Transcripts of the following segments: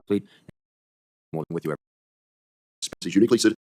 fleet, with you. Is uniquely suited.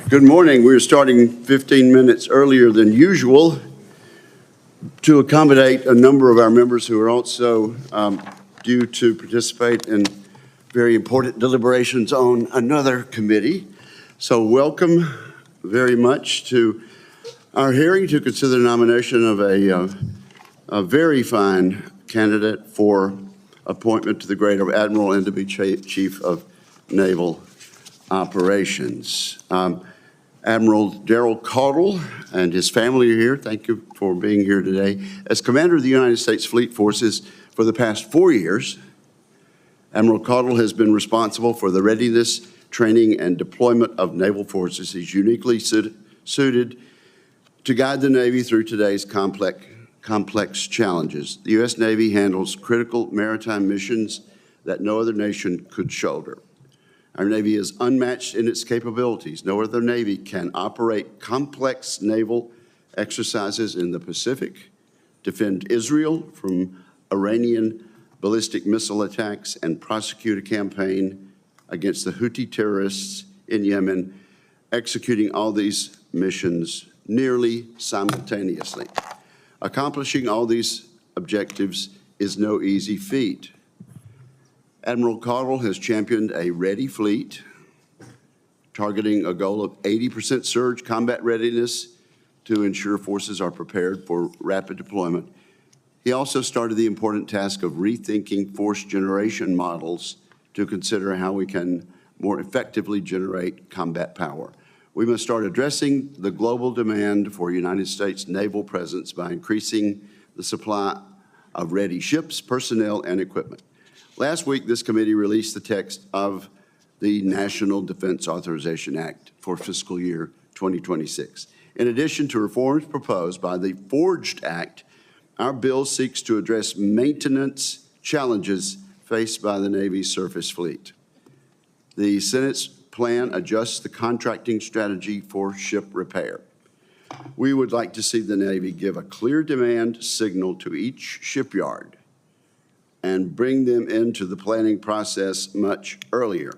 Good morning. We're starting 15 minutes earlier than usual to accommodate a number of our members who are also due to participate in very important deliberations on another committee. So welcome very much to our hearing to consider the nomination of a very fine candidate for appointment to the grade of Admiral and to be Chief of Naval Operations. Admiral Darrell Caudle and his family are here. Thank you for being here today. As Commander of the United States Fleet Forces for the past 4 years, Admiral Caudle has been responsible for the readiness, training, and deployment of naval forces. He's uniquely suited to guide the Navy through today's complex challenges. The U.S. Navy handles critical maritime missions that no other nation could shoulder. Our Navy is unmatched in its capabilities. No other Navy can operate complex naval exercises in the Pacific, defend Israel from Iranian ballistic missile attacks, and prosecute a campaign against the Houthi terrorists in Yemen, executing all these missions nearly simultaneously. Accomplishing all these objectives is no easy feat. Admiral Caudle has championed a ready fleet, targeting a goal of 80% surge combat readiness to ensure forces are prepared for rapid deployment. He also started the important task of rethinking force generation models to consider how we can more effectively generate combat power. We must start addressing the global demand for United States naval presence by increasing the supply of ready ships, personnel, and equipment. Last week, this committee released the text of the National Defense Authorization Act for fiscal year 2026. In addition to reforms proposed by the Forged Act, our bill seeks to address maintenance challenges faced by the Navy's surface fleet. The Senate's plan adjusts the contracting strategy for ship repair. We would like to see the Navy give a clear demand signal to each shipyard and bring them into the planning process much earlier.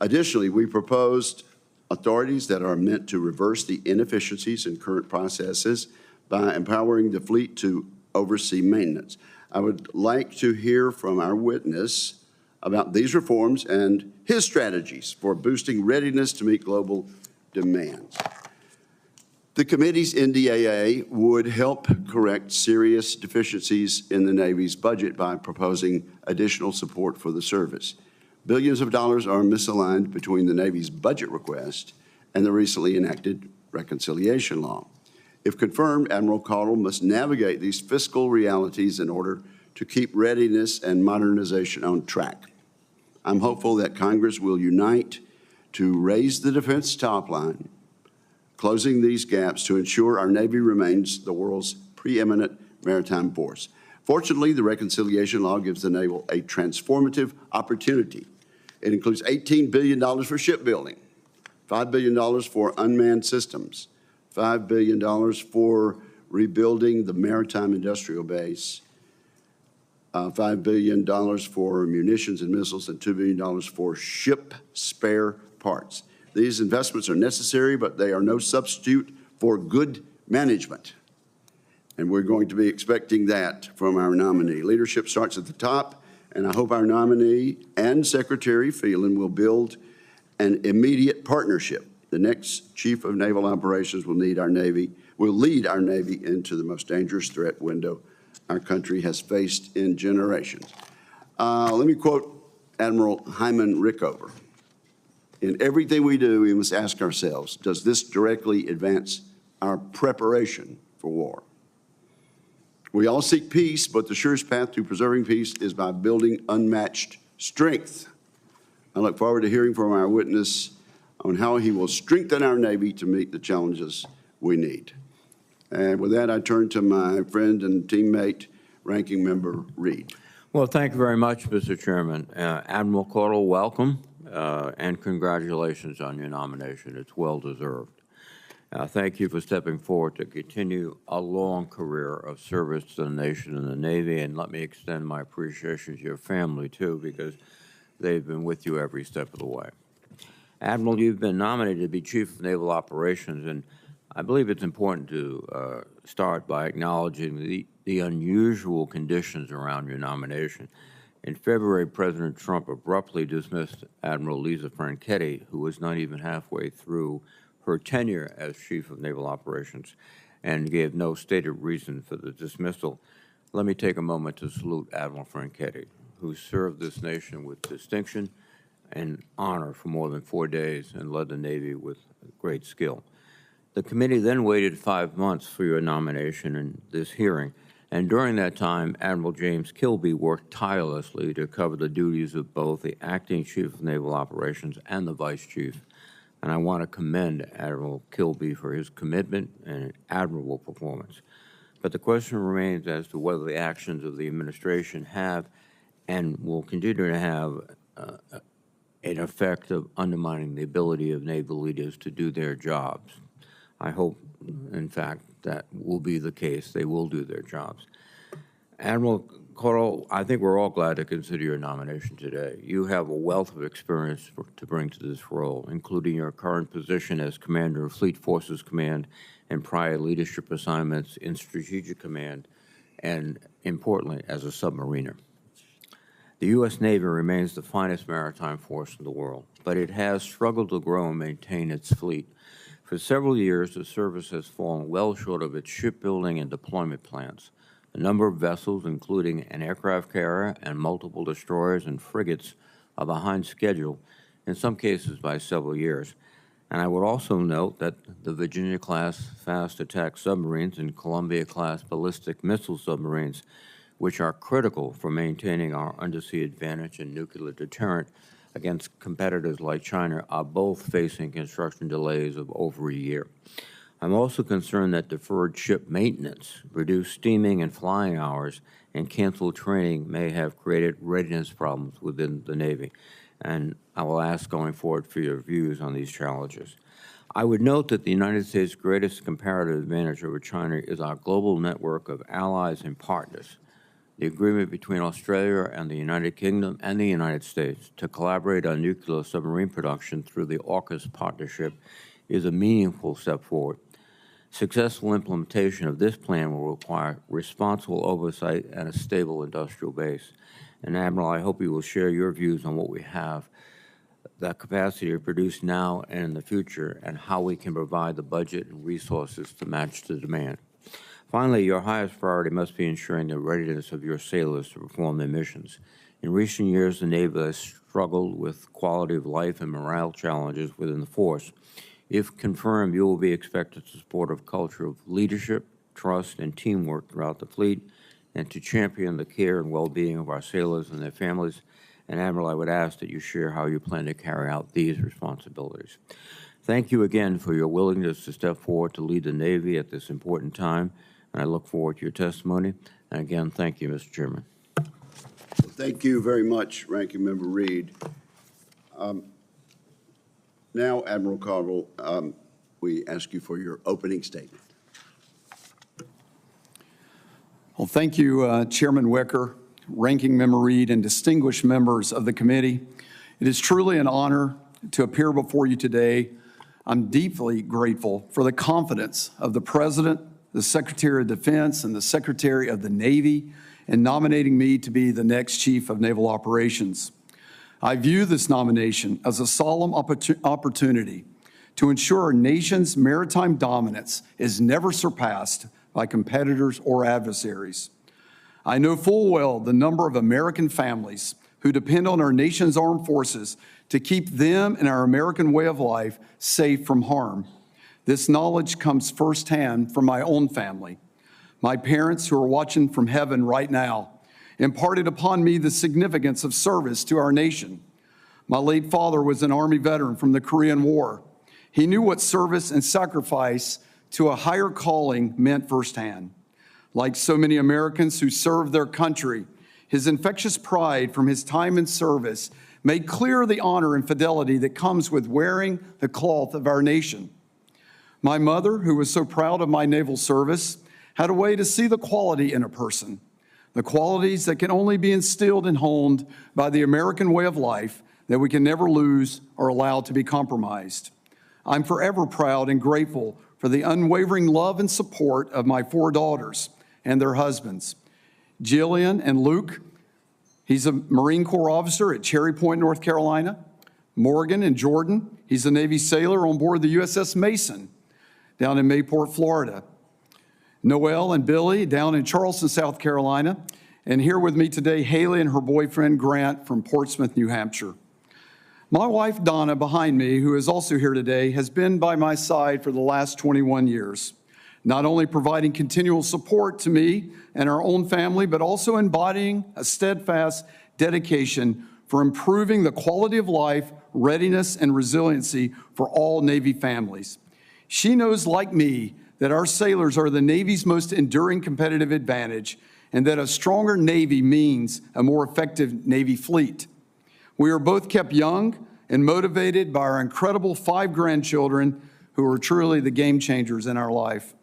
Additionally, we proposed authorities that are meant to reverse the inefficiencies in current processes by empowering the fleet to oversee maintenance. I would like to hear from our witness about these reforms and his strategies for boosting readiness to meet global demands. The committee's NDAA would help correct serious deficiencies in the Navy's budget by proposing additional support for the service. Billions of dollars are misaligned between the Navy's budget request and the recently enacted reconciliation law. If confirmed, Admiral Caudle must navigate these fiscal realities in order to keep readiness and modernization on track. I'm hopeful that Congress will unite to raise the defense top line, closing these gaps to ensure our Navy remains the world's preeminent maritime force. Fortunately, the reconciliation law gives the Navy a transformative opportunity. It includes $18 billion for shipbuilding, $5 billion for unmanned systems, $5 billion for rebuilding the maritime industrial base, $5 billion for munitions and missiles, and $2 billion for ship spare parts. These investments are necessary, but they are no substitute for good management. And we're going to be expecting that from our nominee. Leadership starts at the top, and I hope our nominee and Secretary Phelan will build an immediate partnership. The next Chief of Naval Operations will lead our Navy into the most dangerous threat window our country has faced in generations. Let me quote Admiral Hyman Rickover. In everything we do, we must ask ourselves, does this directly advance our preparation for war? We all seek peace, but the surest path to preserving peace is by building unmatched strength. I look forward to hearing from our witness on how he will strengthen our Navy to meet the challenges we need. And with that, I turn to my friend and teammate, Ranking Member Reed. Well, thank you very much, Mr. Chairman. Admiral Caudle, welcome, and congratulations on your nomination. It's well-deserved. Thank you for stepping forward to continue a long career of service to the nation and the Navy, and let me extend my appreciation to your family, too, because they've been with you every step of the way. Admiral, you've been nominated to be Chief of Naval Operations, and I believe it's important to start by acknowledging the unusual conditions around your nomination. In February, President Trump abruptly dismissed Admiral Lisa Franchetti, who was not even halfway through her tenure as Chief of Naval Operations, and gave no stated reason for the dismissal. Let me take a moment to salute Admiral Franchetti, who served this nation with distinction and honor for more than 4 days and led the Navy with great skill. The committee then waited 5 months for your nomination in this hearing, and during that time, Admiral James Kilby worked tirelessly to cover the duties of both the Acting Chief of Naval Operations and the Vice Chief. And I want to commend Admiral Kilby for his commitment and admirable performance. But the question remains as to whether the actions of the administration have and will continue to have an effect of undermining the ability of naval leaders to do their jobs. I hope, in fact, that will be the case. They will do their jobs. Admiral Caudle, I think we're all glad to consider your nomination today. You have a wealth of experience to bring to this role, including your current position as Commander of Fleet Forces Command and prior leadership assignments in Strategic Command, and importantly, as a submariner. The U.S. Navy remains the finest maritime force in the world, but it has struggled to grow and maintain its fleet. For several years, the service has fallen well short of its shipbuilding and deployment plans. The number of vessels, including an aircraft carrier and multiple destroyers and frigates, are behind schedule, in some cases by several years. And I would also note that the Virginia-class fast attack submarines and Columbia-class ballistic missile submarines, which are critical for maintaining our undersea advantage and nuclear deterrent against competitors like China, are both facing construction delays of over a year. I'm also concerned that deferred ship maintenance, reduced steaming and flying hours, and canceled training may have created readiness problems within the Navy. And I will ask going forward for your views on these challenges. I would note that the United States' greatest comparative advantage over China is our global network of allies and partners. The agreement between Australia and the United Kingdom and the United States to collaborate on nuclear submarine production through the AUKUS partnership is a meaningful step forward. Successful implementation of this plan will require responsible oversight and a stable industrial base. And Admiral, I hope you will share your views on what we have the capacity to produce now and in the future, and how we can provide the budget and resources to match the demand. Finally, your highest priority must be ensuring the readiness of your sailors to perform their missions. In recent years, the Navy has struggled with quality of life and morale challenges within the force. If confirmed, you will be expected to support a culture of leadership, trust, and teamwork throughout the fleet, and to champion the care and well-being of our sailors and their families. And Admiral, I would ask that you share how you plan to carry out these responsibilities. Thank you again for your willingness to step forward to lead the Navy at this important time, and I look forward to your testimony. And again, thank you, Mr. Chairman. Well, thank you very much, Ranking Member Reed. Now, Admiral Cardwell, we ask you for your opening statement. Well, thank you, Chairman Wicker, Ranking Member Reed, and distinguished members of the committee. It is truly an honor to appear before you today. I'm deeply grateful for the confidence of the President, the Secretary of Defense, and the Secretary of the Navy in nominating me to be the next Chief of Naval Operations. I view this nomination as a solemn opportunity to ensure our nation's maritime dominance is never surpassed by competitors or adversaries. I know full well the number of American families who depend on our nation's armed forces to keep them and our American way of life safe from harm. This knowledge comes firsthand from my own family. My parents, who are watching from heaven right now, imparted upon me the significance of service to our nation. My late father was an Army veteran from the Korean War. He knew what service and sacrifice to a higher calling meant firsthand. Like so many Americans who serve their country, his infectious pride from his time in service made clear the honor and fidelity that comes with wearing the cloth of our nation. My mother, who was so proud of my naval service, had a way to see the quality in a person, the qualities that can only be instilled and honed by the American way of life that we can never lose or allow to be compromised. I'm forever proud and grateful for the unwavering love and support of my 4 daughters and their husbands. Jillian and Luke, he's a Marine Corps officer at Cherry Point, North Carolina. Morgan and Jordan, he's a Navy sailor on board the USS Mason down in Mayport, Florida. Noelle and Billy down in Charleston, South Carolina. And here with me today, Haley and her boyfriend, Grant, from Portsmouth, New Hampshire. My wife, Donna, behind me, who is also here today, has been by my side for the last 21 years, not only providing continual support to me and our own family, but also embodying a steadfast dedication for improving the quality of life, readiness, and resiliency for all Navy families. She knows, like me, that our sailors are the Navy's most enduring competitive advantage, and that a stronger Navy means a more effective Navy fleet. We are both kept young and motivated by our incredible 5 grandchildren who are truly the game changers in our life.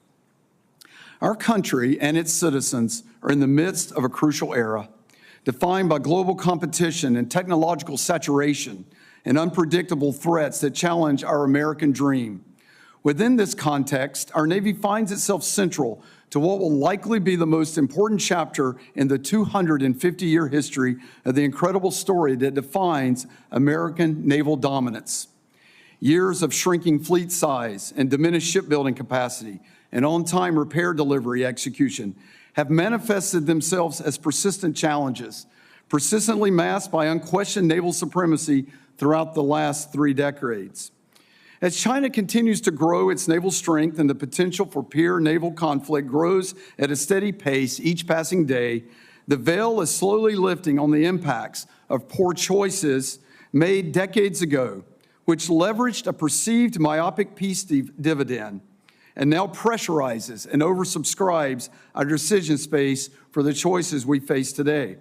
Our country and its citizens are in the midst of a crucial era, defined by global competition and technological saturation and unpredictable threats that challenge our American dream. Within this context, our Navy finds itself central to what will likely be the most important chapter in the 250-year history of the incredible story that defines American naval dominance. Years of shrinking fleet size and diminished shipbuilding capacity and on-time repair delivery execution have manifested themselves as persistent challenges, persistently masked by unquestioned naval supremacy throughout the last 3 decades. As China continues to grow its naval strength and the potential for peer naval conflict grows at a steady pace each passing day, the veil is slowly lifting on the impacts of poor choices made decades ago, which leveraged a perceived myopic peace dividend and now pressurizes and oversubscribes our decision space for the choices we face today.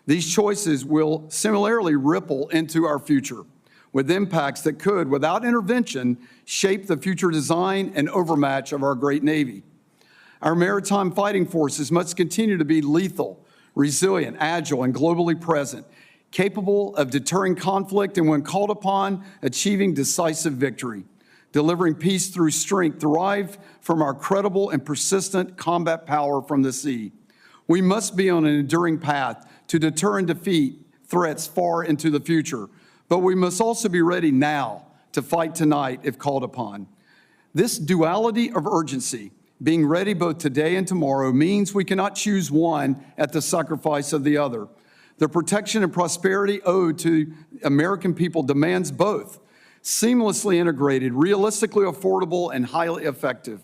These choices will similarly ripple into our future, with impacts that could, without intervention, shape the future design and overmatch of our great Navy. Our maritime fighting forces must continue to be lethal, resilient, agile, and globally present, capable of deterring conflict and, when called upon, achieving decisive victory, delivering peace through strength derived from our credible and persistent combat power from the sea. We must be on an enduring path to deter and defeat threats far into the future, but we must also be ready now to fight tonight if called upon. This duality of urgency, being ready both today and tomorrow, means we cannot choose one at the sacrifice of the other. The protection and prosperity owed to American people demands both, seamlessly integrated, realistically affordable, and highly effective.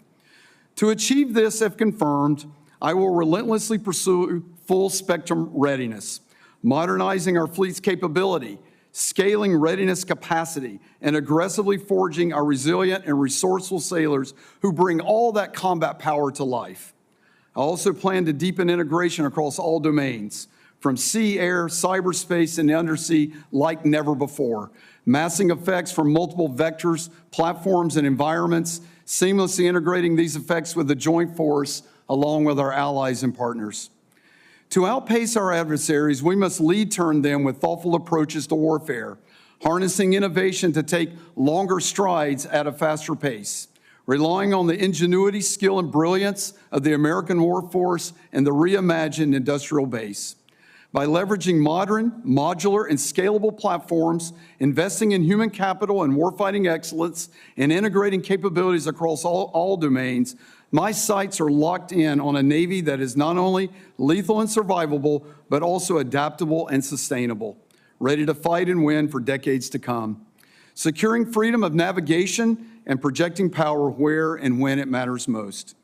To achieve this, if confirmed, I will relentlessly pursue full spectrum readiness, modernizing our fleet's capability, scaling readiness capacity, and aggressively forging our resilient and resourceful sailors who bring all that combat power to life. I also plan to deepen integration across all domains, from sea, air, cyberspace, and undersea like never before, massing effects from multiple vectors, platforms, and environments, seamlessly integrating these effects with the joint force along with our allies and partners. To outpace our adversaries, we must turn them with thoughtful approaches to warfare, harnessing innovation to take longer strides at a faster pace, relying on the ingenuity, skill, and brilliance of the American workforce and the reimagined industrial base. By leveraging modern, modular, and scalable platforms, investing in human capital and warfighting excellence, and integrating capabilities across all domains, my sights are locked in on a Navy that is not only lethal and survivable, but also adaptable and sustainable, ready to fight and win for decades to come, securing freedom of navigation and projecting power where and when it matters most.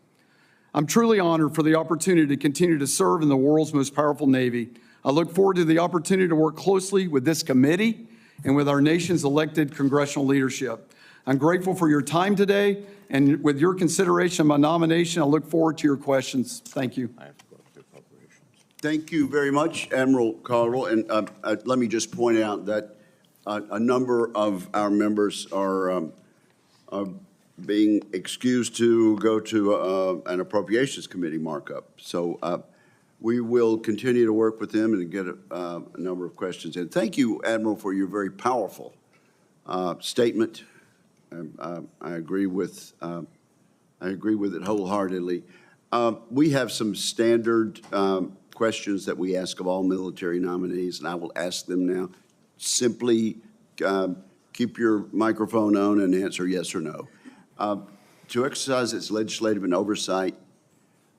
I'm truly honored for the opportunity to continue to serve in the world's most powerful Navy. I look forward to the opportunity to work closely with this committee and with our nation's elected congressional leadership. I'm grateful for your time today, and with your consideration of my nomination, I look forward to your questions. Thank you. Thank you very much, Admiral Caldwell. And let me just point out that a number of our members are being excused to go to an Appropriations Committee markup. So we will continue to work with them and get a number of questions in. Thank you, Admiral, for your very powerful statement. I agree with it wholeheartedly. We have some standard questions that we ask of all military nominees, and I will ask them now. Simply keep your microphone on and answer yes or no. To exercise its legislative and oversight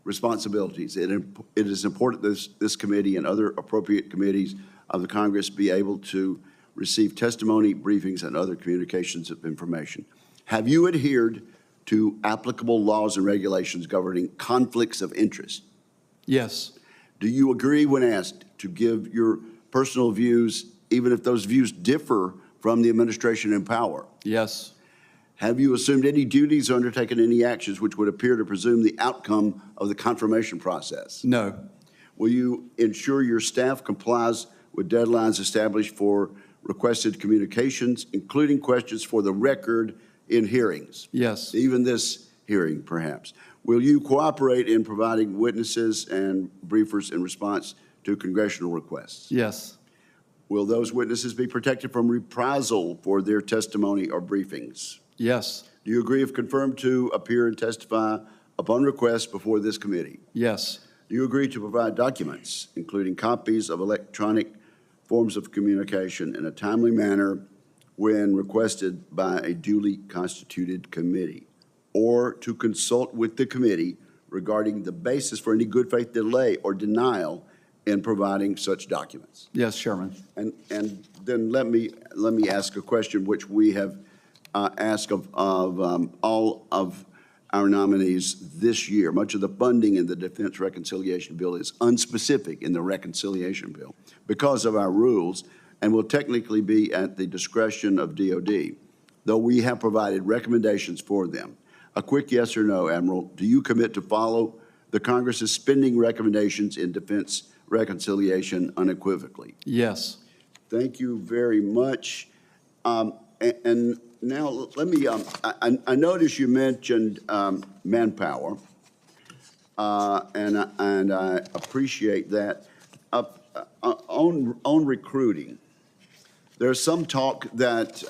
responsibilities, it is important that this committee and other appropriate committees of the Congress be able to receive testimony, briefings, and other communications of information. Have you adhered to applicable laws and regulations governing conflicts of interest? Yes. Do you agree when asked to give your personal views, even if those views differ from the administration in power? Yes. Have you assumed any duties or undertaken any actions which would appear to presume the outcome of the confirmation process? No. Will you ensure your staff complies with deadlines established for requested communications, including questions for the record in hearings? Yes. Even this hearing, perhaps. Will you cooperate in providing witnesses and briefers in response to congressional requests? Yes. Will those witnesses be protected from reprisal for their testimony or briefings? Yes. Do you agree, if confirmed, to appear and testify upon request before this committee? Yes. Do you agree to provide documents, including copies of electronic forms of communication, in a timely manner when requested by a duly constituted committee, or to consult with the committee regarding the basis for any good faith delay or denial in providing such documents? Yes, Chairman. And then let me ask a question which we have asked of all of our nominees this year. Much of the funding in the Defense Reconciliation Bill is unspecific in the Reconciliation Bill because of our rules, and will technically be at the discretion of DOD, though we have provided recommendations for them. A quick yes or no, Admiral. Do you commit to follow the Congress's spending recommendations in defense reconciliation unequivocally? Yes. Thank you very much. And now, let me, I noticed you mentioned manpower, and I appreciate that. On recruiting, there's some talk that,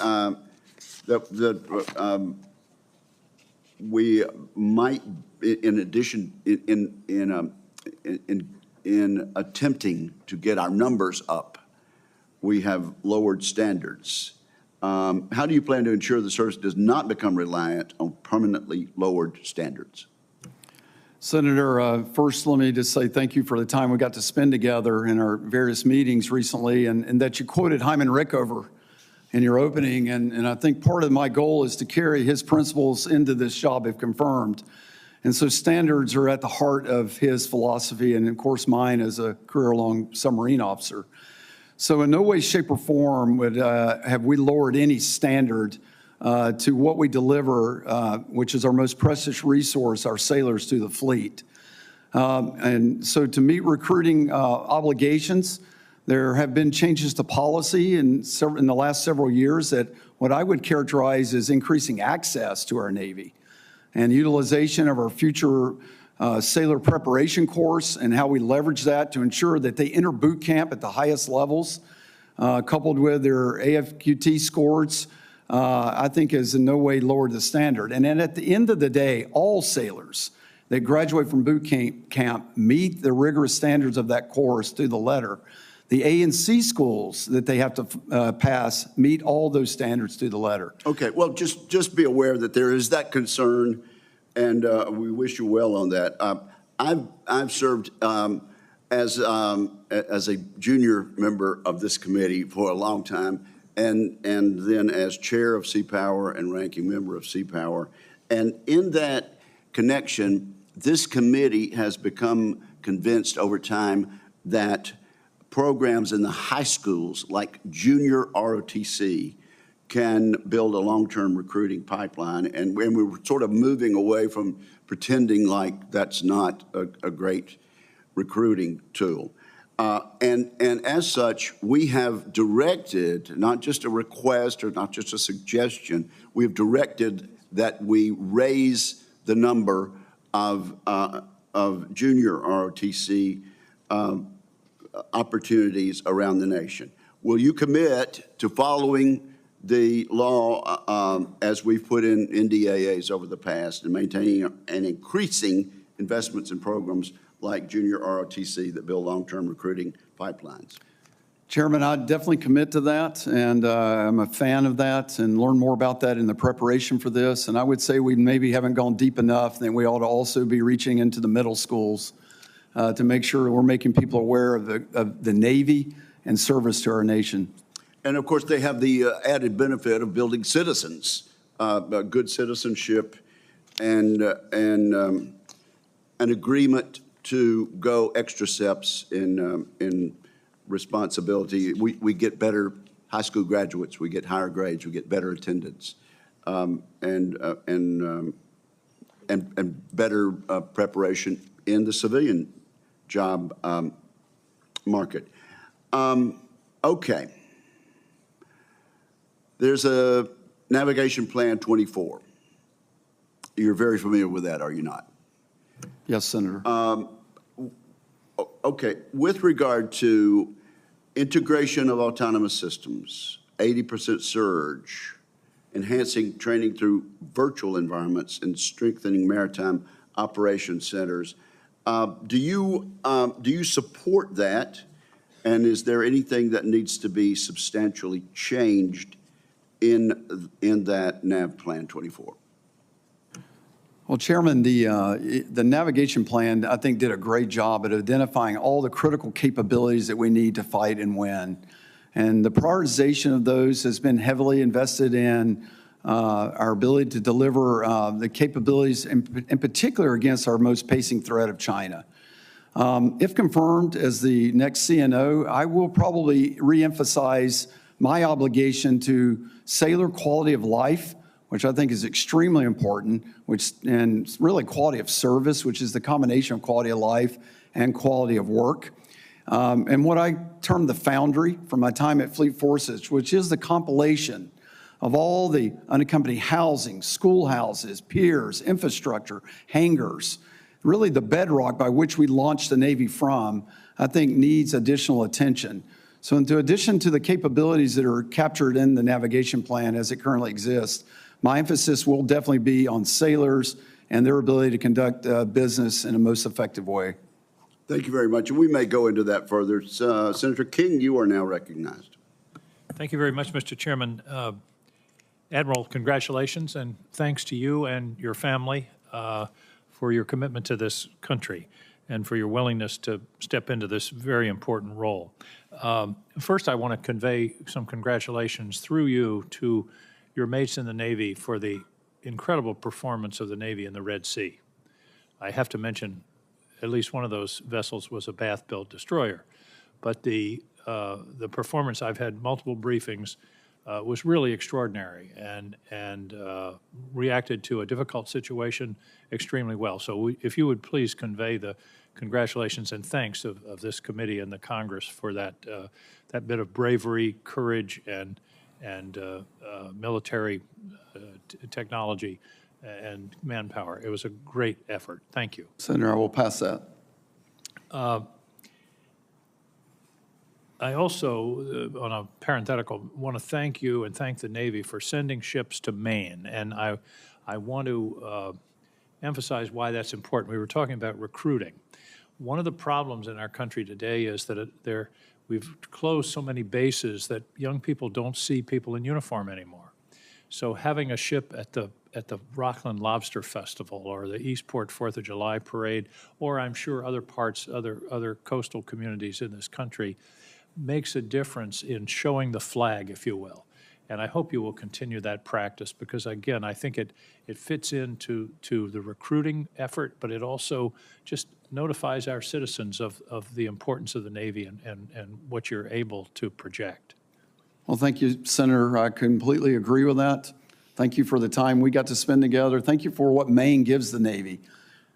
we might, in addition, in attempting to get our numbers up, we have lowered standards. How do you plan to ensure the service does not become reliant on permanently lowered standards? Senator, first, let me just say thank you for the time we got to spend together in our various meetings recently, and that you quoted Hyman Rickover in your opening. And I think part of my goal is to carry his principles into this job if confirmed. And so standards are at the heart of his philosophy, and of course mine as a career-long submarine officer. So in no way, shape, or form would have we lowered any standard to what we deliver, which is our most precious resource, our sailors, to the fleet. And so to meet recruiting obligations, there have been changes to policy in the last several years that what I would characterize as increasing access to our Navy and utilization of our future sailor preparation course and how we leverage that to ensure that they enter boot camp at the highest levels, coupled with their AFQT scores, I think has in no way lowered the standard. And then at the end of the day, all sailors that graduate from boot camp meet the rigorous standards of that course to the letter. The A and C schools that they have to pass meet all those standards to the letter. Okay, well, just be aware that there is that concern, and we wish you well on that. I've served as a junior member of this committee for a long time, and then as chair of Sea Power and ranking member of Sea Power. And in that connection, this committee has become convinced over time that programs in the high schools like junior ROTC can build a long-term recruiting pipeline. And we were sort of moving away from pretending like that's not a great recruiting tool. And as such, we have directed, not just a request or not just a suggestion, we have directed that we raise the number of junior ROTC opportunities around the nation. Will you commit to following the law as we've put in NDAAs over the past and maintaining and increasing investments in programs like junior ROTC that build long-term recruiting pipelines? Chairman, I'd definitely commit to that, and I'm a fan of that, and learn more about that in the preparation for this. And I would say we maybe haven't gone deep enough, then we ought to also be reaching into the middle schools to make sure we're making people aware of the Navy and service to our nation. And of course, they have the added benefit of building citizens, good citizenship, and an agreement to go extra steps in responsibility. We get better high school graduates, we get higher grades, we get better attendance, and better preparation in the civilian job market. Okay. There's a Navigation Plan 24. You're very familiar with that, are you not? Yes, Senator. Okay, with regard to integration of autonomous systems, 80% surge, enhancing training through virtual environments, and strengthening maritime operations centers, do you support that? And is there anything that needs to be substantially changed in that Nav Plan 24? Well, Chairman, the navigation plan, I think, did a great job at identifying all the critical capabilities that we need to fight and win. And the prioritization of those has been heavily invested in our ability to deliver the capabilities, in particular against our most pacing threat of China. If confirmed as the next CNO, I will probably reemphasize my obligation to sailor quality of life, which I think is extremely important, and really quality of service, which is the combination of quality of life and quality of work. And what I term the foundry from my time at Fleet Forces, which is the compilation of all the unaccompanied housing, schoolhouses, piers, infrastructure, hangars, really the bedrock by which we launched the Navy from, I think needs additional attention. So in addition to the capabilities that are captured in the navigation plan as it currently exists, my emphasis will definitely be on sailors and their ability to conduct business in a most effective way. Thank you very much. And we may go into that further. Senator King, you are now recognized. Thank you very much, Mr. Chairman. Admiral, congratulations and thanks to you and your family for your commitment to this country and for your willingness to step into this very important role. First, I want to convey some congratulations through you to your mates in the Navy for the incredible performance of the Navy in the Red Sea. I have to mention at least one of those vessels was a Bath-built destroyer, but the performance, I've had multiple briefings, was really extraordinary and reacted to a difficult situation extremely well. So if you would please convey the congratulations and thanks of this committee and the Congress for that bit of bravery, courage, and military technology and manpower. It was a great effort. Thank you. Senator, I will pass that. I also, on a parenthetical, want to thank you and thank the Navy for sending ships to Maine. And I want to emphasize why that's important. We were talking about recruiting. One of the problems in our country today is that we've closed so many bases that young people don't see people in uniform anymore. So having a ship at the Rockland Lobster Festival or the Eastport 4th of July Parade, or I'm sure other parts, other coastal communities in this country, makes a difference in showing the flag, if you will. And I hope you will continue that practice because, again, I think it fits into the recruiting effort, but it also just notifies our citizens of the importance of the Navy and what you're able to project. Well, thank you, Senator. I completely agree with that. Thank you for the time we got to spend together. Thank you for what Maine gives the Navy.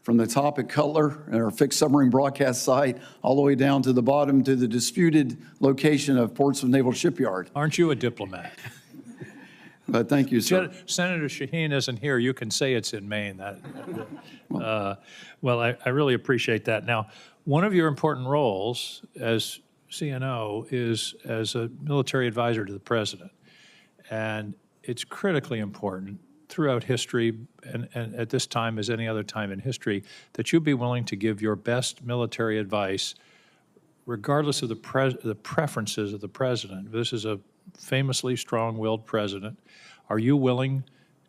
From the top at Cutler, at our fixed submarine broadcast site, all the way down to the bottom to the disputed location of Portsmouth Naval Shipyard. Aren't you a diplomat? But thank you, sir. Senator Shaheen isn't here. You can say it's in Maine. Well, I really appreciate that. Now, one of your important roles as CNO is as a military advisor to the president. And it's critically important throughout history, and at this time as any other time in history, that you be willing to give your best military advice regardless of the preferences of the president. This is a famously strong-willed president. Are you willing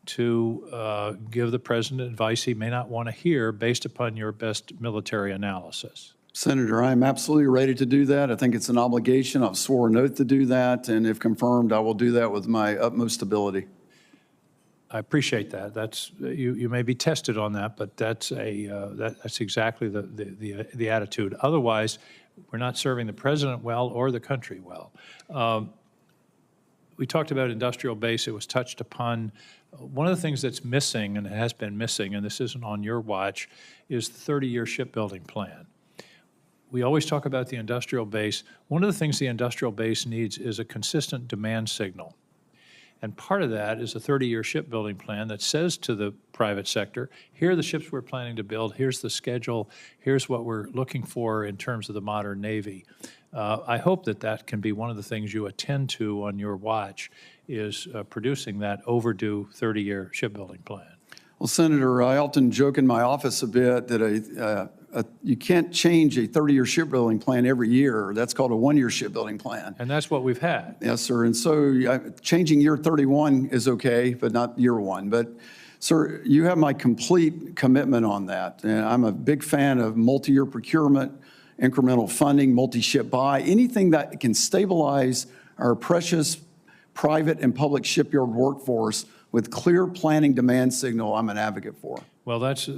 to give the president advice he may not want to hear based upon your best military analysis? Senator, I am absolutely ready to do that. I think it's an obligation. I've sworn an oath to do that, and if confirmed, I will do that with my utmost ability. I appreciate that. That's you may be tested on that, but that's that's exactly the attitude. Otherwise, we're not serving the president well or the country well. We talked about industrial base. It was touched upon. One of the things that's missing, and it has been missing, and this isn't on your watch, is the 30-year shipbuilding plan. We always talk about the industrial base. One of the things the industrial base needs is a consistent demand signal. And part of that is a 30-year shipbuilding plan that says to the private sector, here are the ships we're planning to build, here's the schedule, here's what we're looking for in terms of the modern Navy. I hope that that can be one of the things you attend to on your watch is producing that overdue 30-year shipbuilding plan. Well, Senator, I often joke in my office a bit that you can't change a 30-year shipbuilding plan every year. That's called a one-year shipbuilding plan. And that's what we've had. Yes, sir. And so changing year 31 is okay, but not year one. But, sir, you have my complete commitment on that. And I'm a big fan of multi-year procurement, incremental funding, multi-ship buy, anything that can stabilize our precious private and public shipyard workforce with clear planning demand signal, I'm an advocate for. Well, that's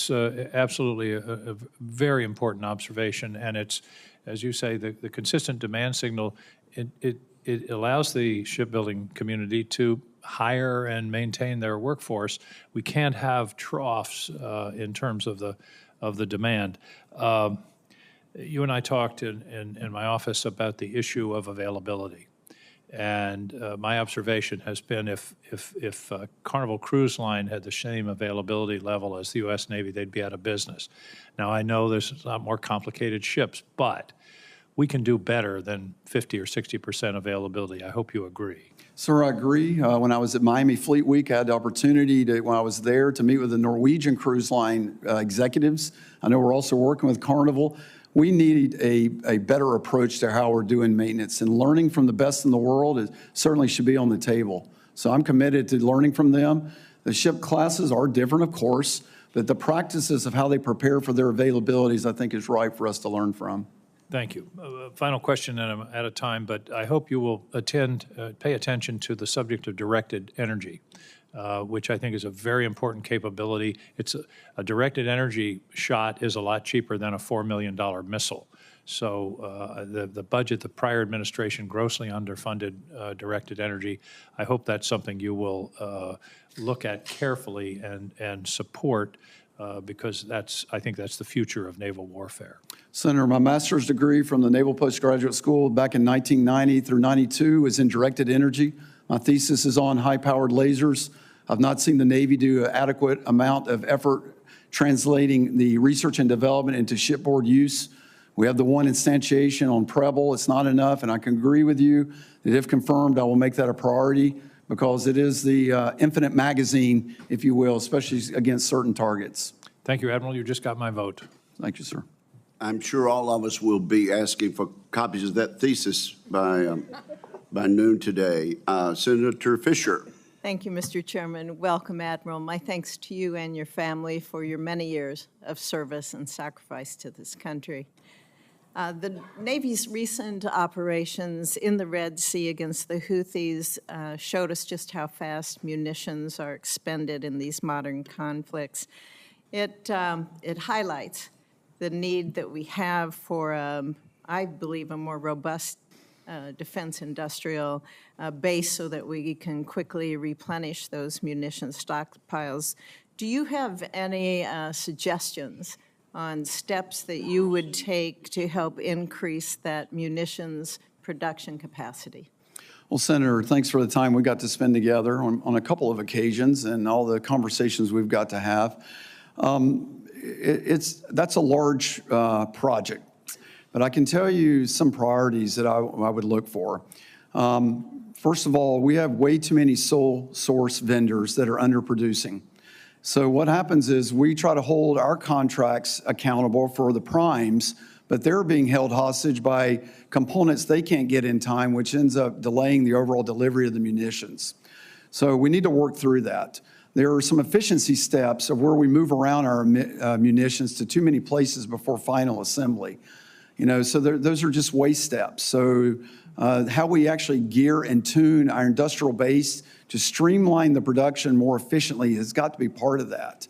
absolutely a very important observation, and it's, as you say, the consistent demand signal. It allows the shipbuilding community to hire and maintain their workforce. We can't have troughs in terms of the demand. You and I talked in my office about the issue of availability. And my observation has been if Carnival Cruise Line had the same availability level as the U.S. Navy, they'd be out of business. Now, I know there's a lot more complicated ships, but we can do better than 50 or 60% availability. I hope you agree. Sir, I agree. When I was at Miami Fleet Week, I had the opportunity to, when I was there, to meet with the Norwegian Cruise Line executives. I know we're also working with Carnival. We need a better approach to how we're doing maintenance, and learning from the best in the world certainly should be on the table. So I'm committed to learning from them. The ship classes are different, of course, but the practices of how they prepare for their availabilities, I think, is right for us to learn from. Thank you. Final question, and I'm out of time, but I hope you will pay attention to the subject of directed energy, which I think is a very important capability. It's a directed energy shot is a lot cheaper than a $4 million missile. So the budget, the prior administration grossly underfunded directed energy. I hope that's something you will look at carefully and support, because I think that's the future of naval warfare. Senator, my master's degree from the Naval Postgraduate School back in 1990 through 92 was in directed energy. My thesis is on high-powered lasers. I've not seen the Navy do an adequate amount of effort translating the research and development into shipboard use. We have the one instantiation on Preble. It's not enough, and I can agree with you that if confirmed, I will make that a priority, because it is the infinite magazine, if you will, especially against certain targets. Thank you, Admiral. You just got my vote. Thank you, sir. I'm sure all of us will be asking for copies of that thesis by noon today. Senator Fisher. Thank you, Mr. Chairman. Welcome, Admiral. My thanks to you and your family for your many years of service and sacrifice to this country. The Navy's recent operations in the Red Sea against the Houthis showed us just how fast munitions are expended in these modern conflicts. It highlights the need that we have for, I believe, a more robust defense industrial base so that we can quickly replenish those munition stockpiles. Do you have any suggestions on steps that you would take to help increase that munitions production capacity? Well, Senator, thanks for the time we got to spend together on a couple of occasions and all the conversations we've got to have. That's a large project, but I can tell you some priorities that I would look for. First of all, we have way too many sole source vendors that are underproducing. So what happens is we try to hold our contracts accountable for the primes, but they're being held hostage by components they can't get in time, which ends up delaying the overall delivery of the munitions. So we need to work through that. There are some efficiency steps of where we move around our munitions to too many places before final assembly. You know, so those are just waste steps. So how we actually gear and tune our industrial base to streamline the production more efficiently has got to be part of that.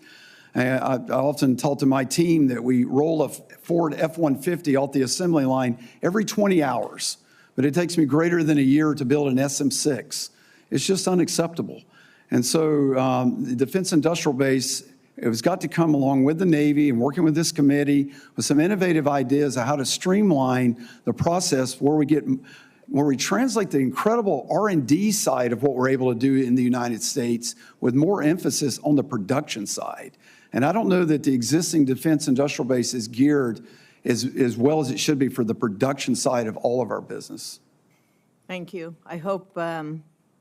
I often tell to my team that we roll a Ford F-150 off the assembly line every 20 hours, but it takes me greater than a year to build an SM-6. It's just unacceptable. And so the Defense Industrial Base, it has got to come along with the Navy and working with this committee with some innovative ideas of how to streamline the process where we translate the incredible R&D side of what we're able to do in the United States with more emphasis on the production side. And I don't know that the existing Defense Industrial Base is geared as well as it should be for the production side of all of our business. Thank you. I hope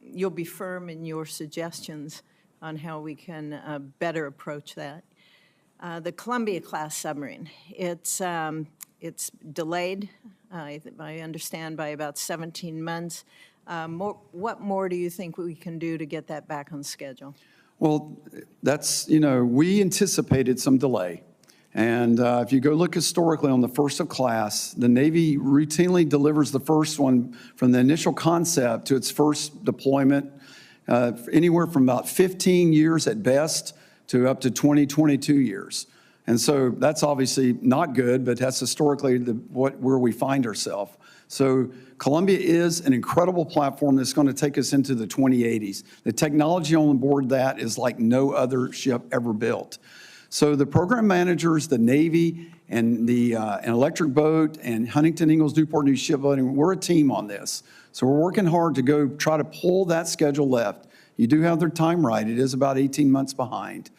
you'll be firm in your suggestions on how we can better approach that. The Columbia-class submarine, it's delayed, I understand, by about 17 months. What more do you think we can do to get that back on schedule? Well, that's, we anticipated some delay. And if you go look historically on the first of class, the Navy routinely delivers the first one from the initial concept to its first deployment, anywhere from about 15 years at best to up to 20, 22 years. And so that's obviously not good, but that's historically where we find ourselves. So Columbia is an incredible platform that's going to take us into the 2080s. The technology on board that is like no other ship ever built. So the program managers, the Navy, and an electric boat and Huntington Ingalls Newport News Shipbuilding. We're a team on this. So we're working hard to go try to pull that schedule left. You do have their time right. It is about 18 months behind.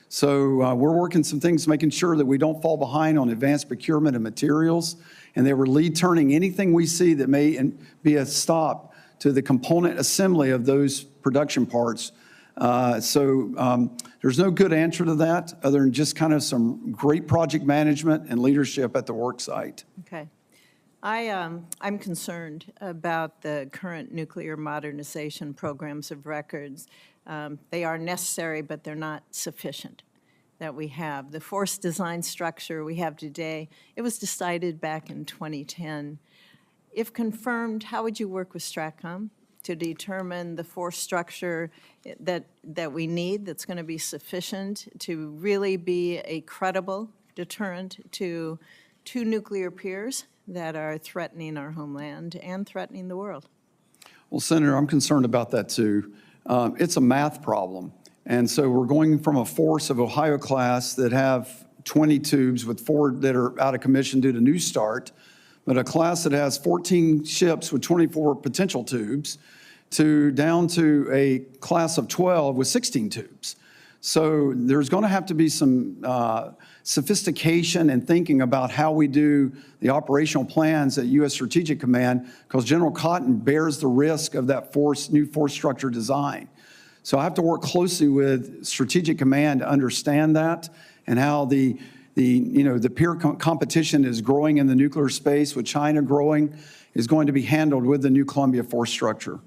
So we're working some things, making sure that we don't fall behind on advanced procurement of materials, and that we're lead turning anything we see that may be a stop to the component assembly of those production parts. There's no good answer to that other than just kind of some great project management and leadership at the work site. Okay. I'm concerned about the current nuclear modernization programs of records. They are necessary, but they're not sufficient that we have. The force design structure we have today, it was decided back in 2010. If confirmed, how would you work with STRATCOM to determine the force structure that we need that's going to be sufficient to really be a credible deterrent to two nuclear peers that are threatening our homeland and threatening the world? Well, Senator, I'm concerned about that too. It's a math problem. And so we're going from a force of Ohio class that have 20 tubes with 4 that are out of commission due to New Start, but a class that has 14 ships with 24 potential tubes down to a class of 12 with 16 tubes. So there's going to have to be some sophistication and thinking about how we do the operational plans at U.S. Strategic Command, because General Cotton bears the risk of that new force structure design. So I have to work closely with Strategic Command to understand that and how the peer competition is growing in the nuclear space, with China growing, is going to be handled with the new Columbia force structure.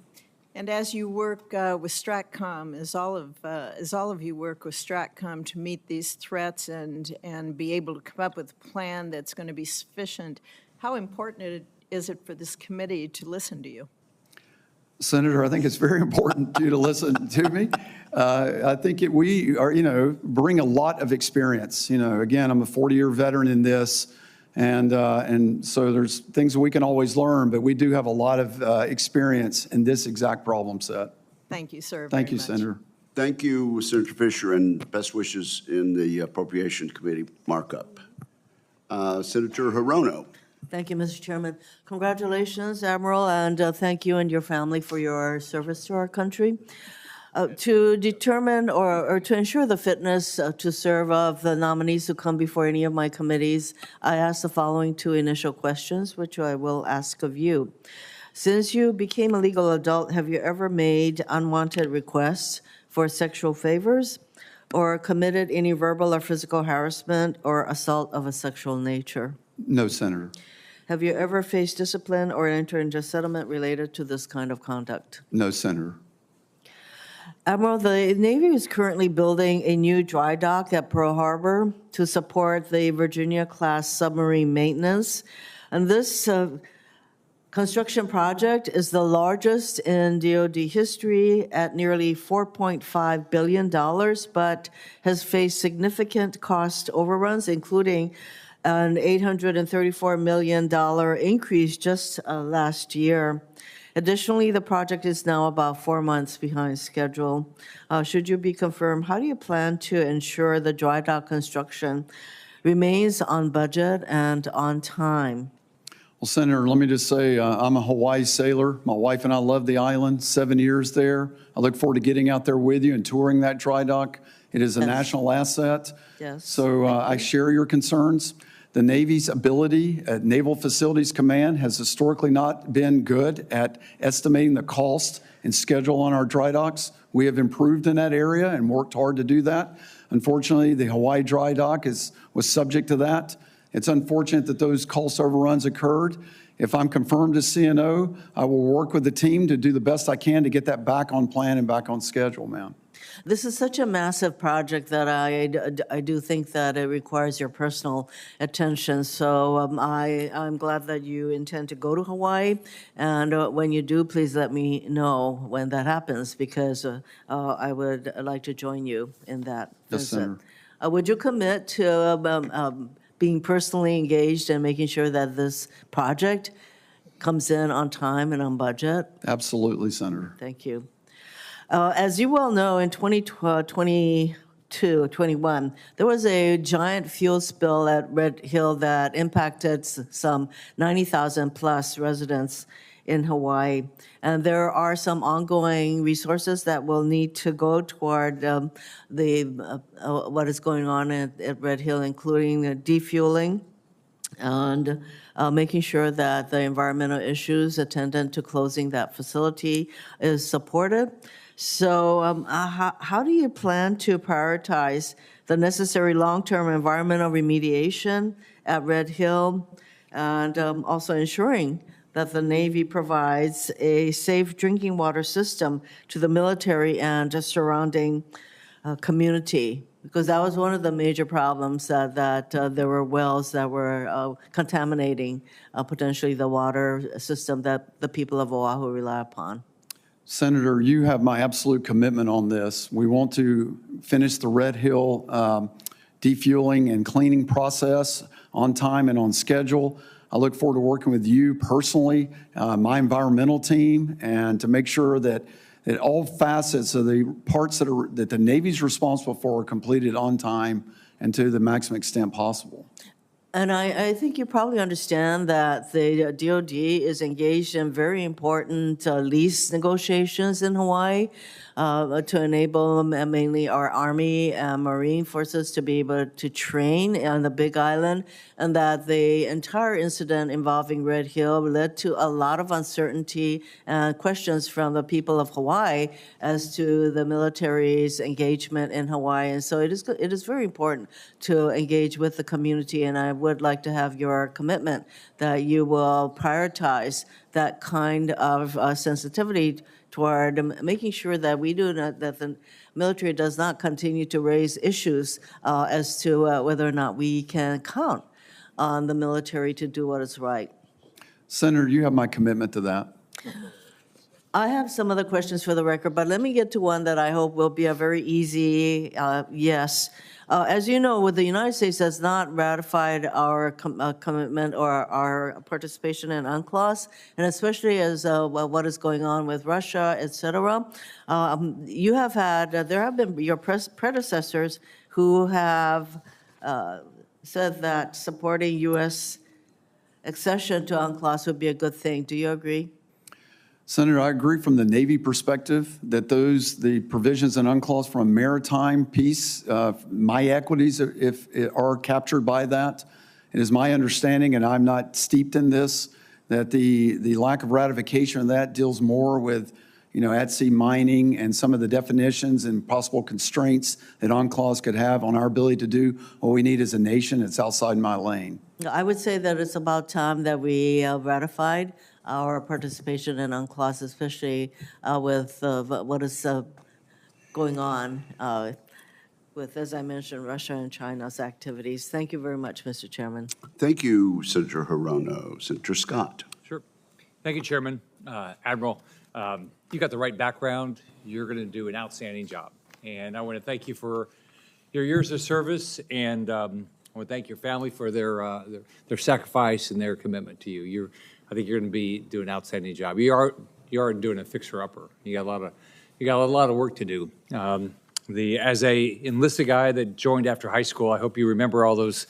And as you work with STRATCOM, as all of you work with STRATCOM to meet these threats and be able to come up with a plan that's going to be sufficient, how important is it for this committee to listen to you? Senator, I think it's very important to you to listen to me. I think we are, bring a lot of experience. Again, I'm a 40-year veteran in this, and so there's things that we can always learn, but we do have a lot of experience in this exact problem set. Thank you, sir. Thank you, very much. Senator. Thank you, Senator Fisher, and best wishes in the Appropriations Committee markup. Senator Hirono. Thank you, Mr. Chairman. Congratulations, Admiral, and thank you and your family for your service to our country. To determine or to ensure the fitness to serve of the nominees who come before any of my committees, I ask the following 2 initial questions, which I will ask of you. Since you became a legal adult, have you ever made unwanted requests for sexual favors or committed any verbal or physical harassment or assault of a sexual nature? No, Senator. Have you ever faced discipline or entered into settlement related to this kind of conduct? No, Senator. Admiral, the Navy is currently building a new dry dock at Pearl Harbor to support the Virginia-class submarine maintenance. And this construction project is the largest in DoD history at nearly $4.5 billion, but has faced significant cost overruns, including an $834 million increase just last year. Additionally, the project is now about 4 months behind schedule. Should you be confirmed, how do you plan to ensure the dry dock construction remains on budget and on time? Well, Senator, let me just say I'm a Hawaii sailor. My wife and I love the island, 7 years there. I look forward to getting out there with you and touring that dry dock. It is a national asset. Yes. So I share your concerns. The Navy's ability at Naval Facilities Command has historically not been good at estimating the cost and schedule on our dry docks. We have improved in that area and worked hard to do that. Unfortunately, the Hawaii dry dock was subject to that. It's unfortunate that those cost overruns occurred. If I'm confirmed as CNO, I will work with the team to do the best I can to get that back on plan and back on schedule, ma'am. This is such a massive project that I do think that it requires your personal attention. So I'm glad that you intend to go to Hawaii. And when you do, please let me know when that happens, because I would like to join you in that Yes, visit. Senator. Would you commit to being personally engaged and making sure that this project comes in on time and on budget? Absolutely, Senator. Thank you. As you well know, in 2020, 21, there was a giant fuel spill at Red Hill that impacted some 90,000 plus residents in Hawaii. And there are some ongoing resources that will need to go toward what is going on at Red Hill, including defueling and making sure that the environmental issues attendant to closing that facility is supported. So how do you plan to prioritize the necessary long-term environmental remediation at Red Hill and also ensuring that the Navy provides a safe drinking water system to the military and the surrounding community? Because that was one of the major problems, that there were wells that were contaminating potentially the water system that the people of Oahu rely upon. Senator, you have my absolute commitment on this. We want to finish the Red Hill defueling and cleaning process on time and on schedule. I look forward to working with you personally, my environmental team, and to make sure that all facets of the parts that the Navy's responsible for are completed on time and to the maximum extent possible. And I think you probably understand that the DOD is engaged in very important lease negotiations in Hawaii to enable mainly our Army and Marine forces to be able to train on the Big Island, and that the entire incident involving Red Hill led to a lot of uncertainty and questions from the people of Hawaii as to the military's engagement in Hawaii. And so it is very important to engage with the community, and I would like to have your commitment that you will prioritize that kind of sensitivity toward making sure that we do not, that the military does not continue to raise issues as to whether or not we can count on the military to do what is right. Senator, you have my commitment to that. I have some other questions for the record, but let me get to one that I hope will be a very easy yes. As you know, the United States has not ratified our commitment or our participation in UNCLOS, and especially as what is going on with Russia, et cetera. You have had, there have been your predecessors who have said that supporting U.S. accession to UNCLOS would be a good thing. Do you agree? Senator, I agree from the Navy perspective that the provisions in UNCLOS from a maritime piece, my equities if are captured by that. It is my understanding, and I'm not steeped in this, that the lack of ratification of that deals more with, at-sea mining and some of the definitions and possible constraints that UNCLOS could have on our ability to do what we need as a nation. It's outside my lane. I would say that it's about time that we ratified our participation in UNCLOS, especially with what is going on with, as I mentioned, Russia and China's activities. Thank you very much, Mr. Chairman. Thank you, Senator Hirono. Senator Scott. Sure. Thank you, Chairman. Admiral, you got the right background. You're going to do an outstanding job. And I want to thank you for your years of service, and I want to thank your family for their sacrifice and their commitment to you. I think you're going to be doing an outstanding job. You are doing a fixer-upper. You got a lot of work to do. As a enlisted guy that joined after high school, I hope you remember all those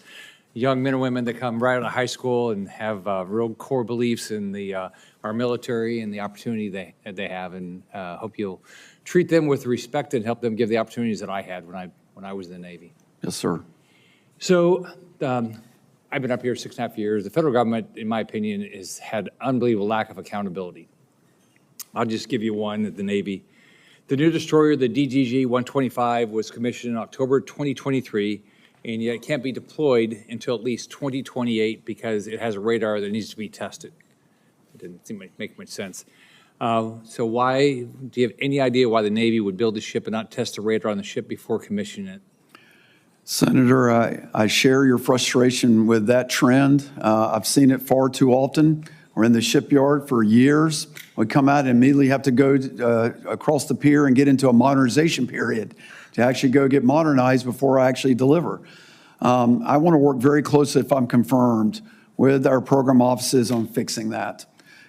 young men and women that come right out of high school and have real core beliefs in our military and the opportunity they have, and hope you'll treat them with respect and help them give the opportunities that I had when I was in the Navy. Yes, sir. So I've been up here 6.5 years. The federal government, in my opinion, has had unbelievable lack of accountability. I'll just give you one at the Navy. The new destroyer, the DDG-125, was commissioned in October 2023, and yet it can't be deployed until at least 2028 because it has a radar that needs to be tested. It didn't seem to make much sense. So why, do you have any idea why the Navy would build a ship and not test the radar on the ship before commissioning it? Senator, I share your frustration with that trend. I've seen it far too often. We're in the shipyard for years. We come out and immediately have to go across the pier and get into a modernization period to actually go get modernized before I actually deliver. I want to work very closely, if I'm confirmed, with our program offices on fixing that.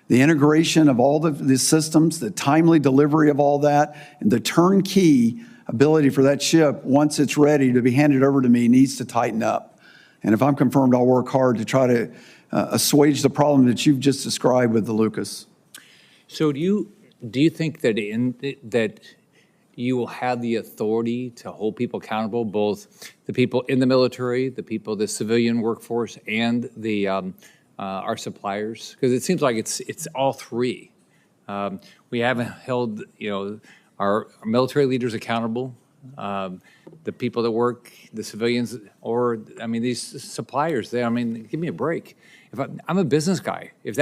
The integration of all the systems, the timely delivery of all that, and the turnkey ability for that ship, once it's ready to be handed over to me, needs to tighten up. And if I'm confirmed, I'll work hard to try to assuage the problem that you've just described with the Lucas. So do you think that that you will have the authority to hold people accountable, both the people in the military, the people, the civilian workforce, and the our suppliers? Because it seems like it's all three. We haven't held our military leaders accountable, the people that work, the civilians, or these suppliers. Give me a break. If I'm a business guy, if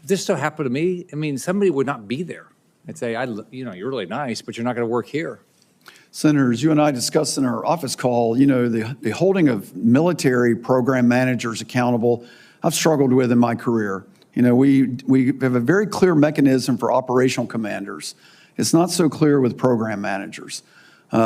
this so happened to me, somebody would not be there. I'd say, you're really nice, but you're not going to work here. Senators, you and I discussed in our office call, the holding of military program managers accountable, I've struggled with in my career. We have a very clear mechanism for operational commanders. It's not so clear with program managers.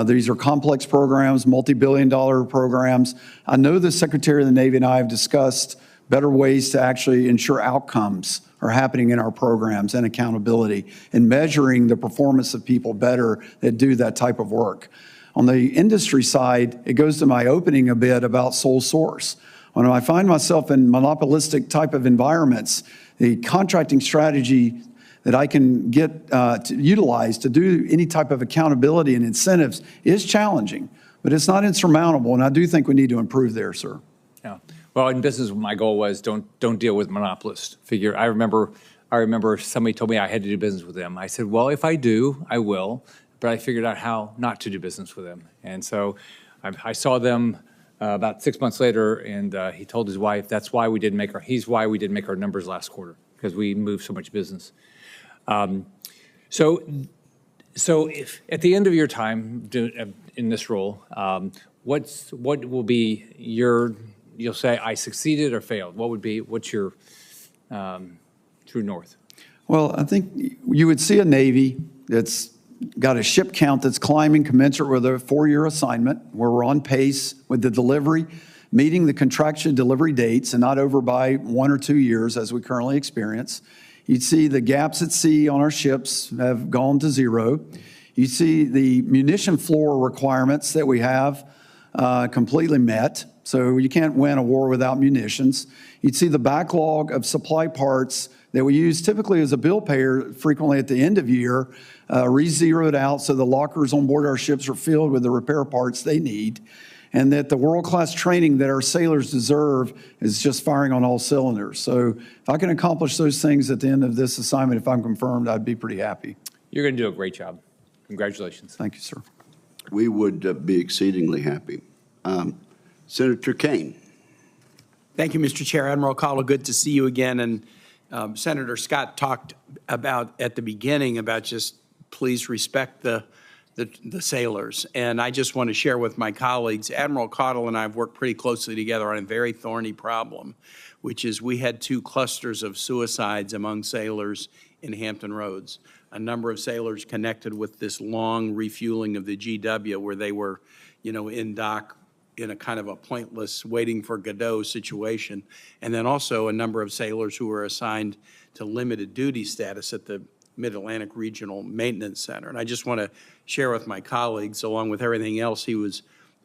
These are complex programs, multi-billion-dollar programs. I know the Secretary of the Navy and I have discussed better ways to actually ensure outcomes are happening in our programs and accountability and measuring the performance of people better that do that type of work. On the industry side, it goes to my opening a bit about sole source. When I find myself in monopolistic type of environments, the contracting strategy that I can get to utilize to do any type of accountability and incentives is challenging, but it's not insurmountable, and I do think we need to improve there, sir. Yeah. Well, in business, my goal was don't deal with monopolists. I remember somebody told me I had to do business with them. I said, well, if I do, I will, but I figured out how not to do business with them. And so I saw them about 6 months later, and he told his wife that's why we didn't make our numbers last quarter, because we moved so much business. So if at the end of your time in this role, what will be you'll say I succeeded or failed? What's your true north? Well, I think you would see a Navy that's got a ship count that's climbing commensurate with a 4-year assignment, where we're on pace with the delivery, meeting the contractual delivery dates and not over by 1 or 2 years as we currently experience. You'd see the gaps at sea on our ships have gone to zero. You see the munition floor requirements that we have completely met. So you can't win a war without munitions. You'd see the backlog of supply parts that we use typically as a bill payer frequently at the end of year, re-zeroed out so the lockers on board our ships are filled with the repair parts they need, and that the world-class training that our sailors deserve is just firing on all cylinders. So if I can accomplish those things at the end of this assignment, if I'm confirmed, I'd be pretty happy. You're going to do a great job. Congratulations. Thank you, sir. We would be exceedingly happy. Senator Kane. Thank you, Mr. Chair. Admiral Cottle, good to see you again. And Senator Scott talked about at the beginning about just please respect the sailors. And I just want to share with my colleagues, Admiral Cottle and I have worked pretty closely together on a very thorny problem, which is we had 2 clusters of suicides among sailors in Hampton Roads. A number of sailors connected with this long refueling of the GW where they were, in dock in a kind of a pointless waiting for Godot situation. And then also a number of sailors who were assigned to limited duty status at the Mid-Atlantic Regional Maintenance Center. And I just want to share with my colleagues, along with everything else he was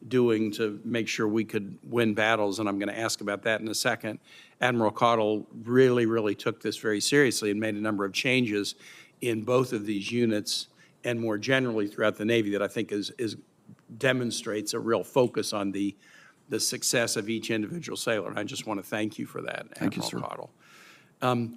doing to make sure we could win battles, and I'm going to ask about that in a second, Admiral Cottle really, really took this very seriously and made a number of changes in both of these units and more generally throughout the Navy that I think demonstrates a real focus on the success of each individual sailor. And I just want to thank you for that, Admiral Cottle.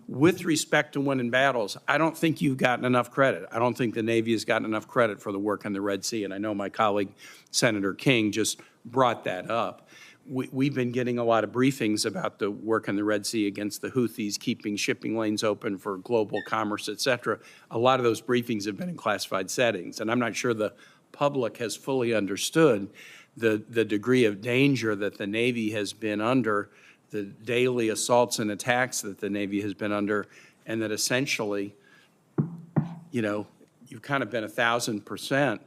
With respect to winning battles, I don't think you've gotten enough credit. I don't think the Navy has gotten enough credit for the work in the Red Sea, and I know my colleague, Senator King, just brought that up. We've been getting a lot of briefings about the work in the Red Sea against the Houthis, keeping shipping lanes open for global commerce, et cetera. A lot of those briefings have been in classified settings, and I'm not sure the public has fully understood the degree of danger that the Navy has been under, the daily assaults and attacks that the Navy has been under, and that essentially, you've kind of been 1,000%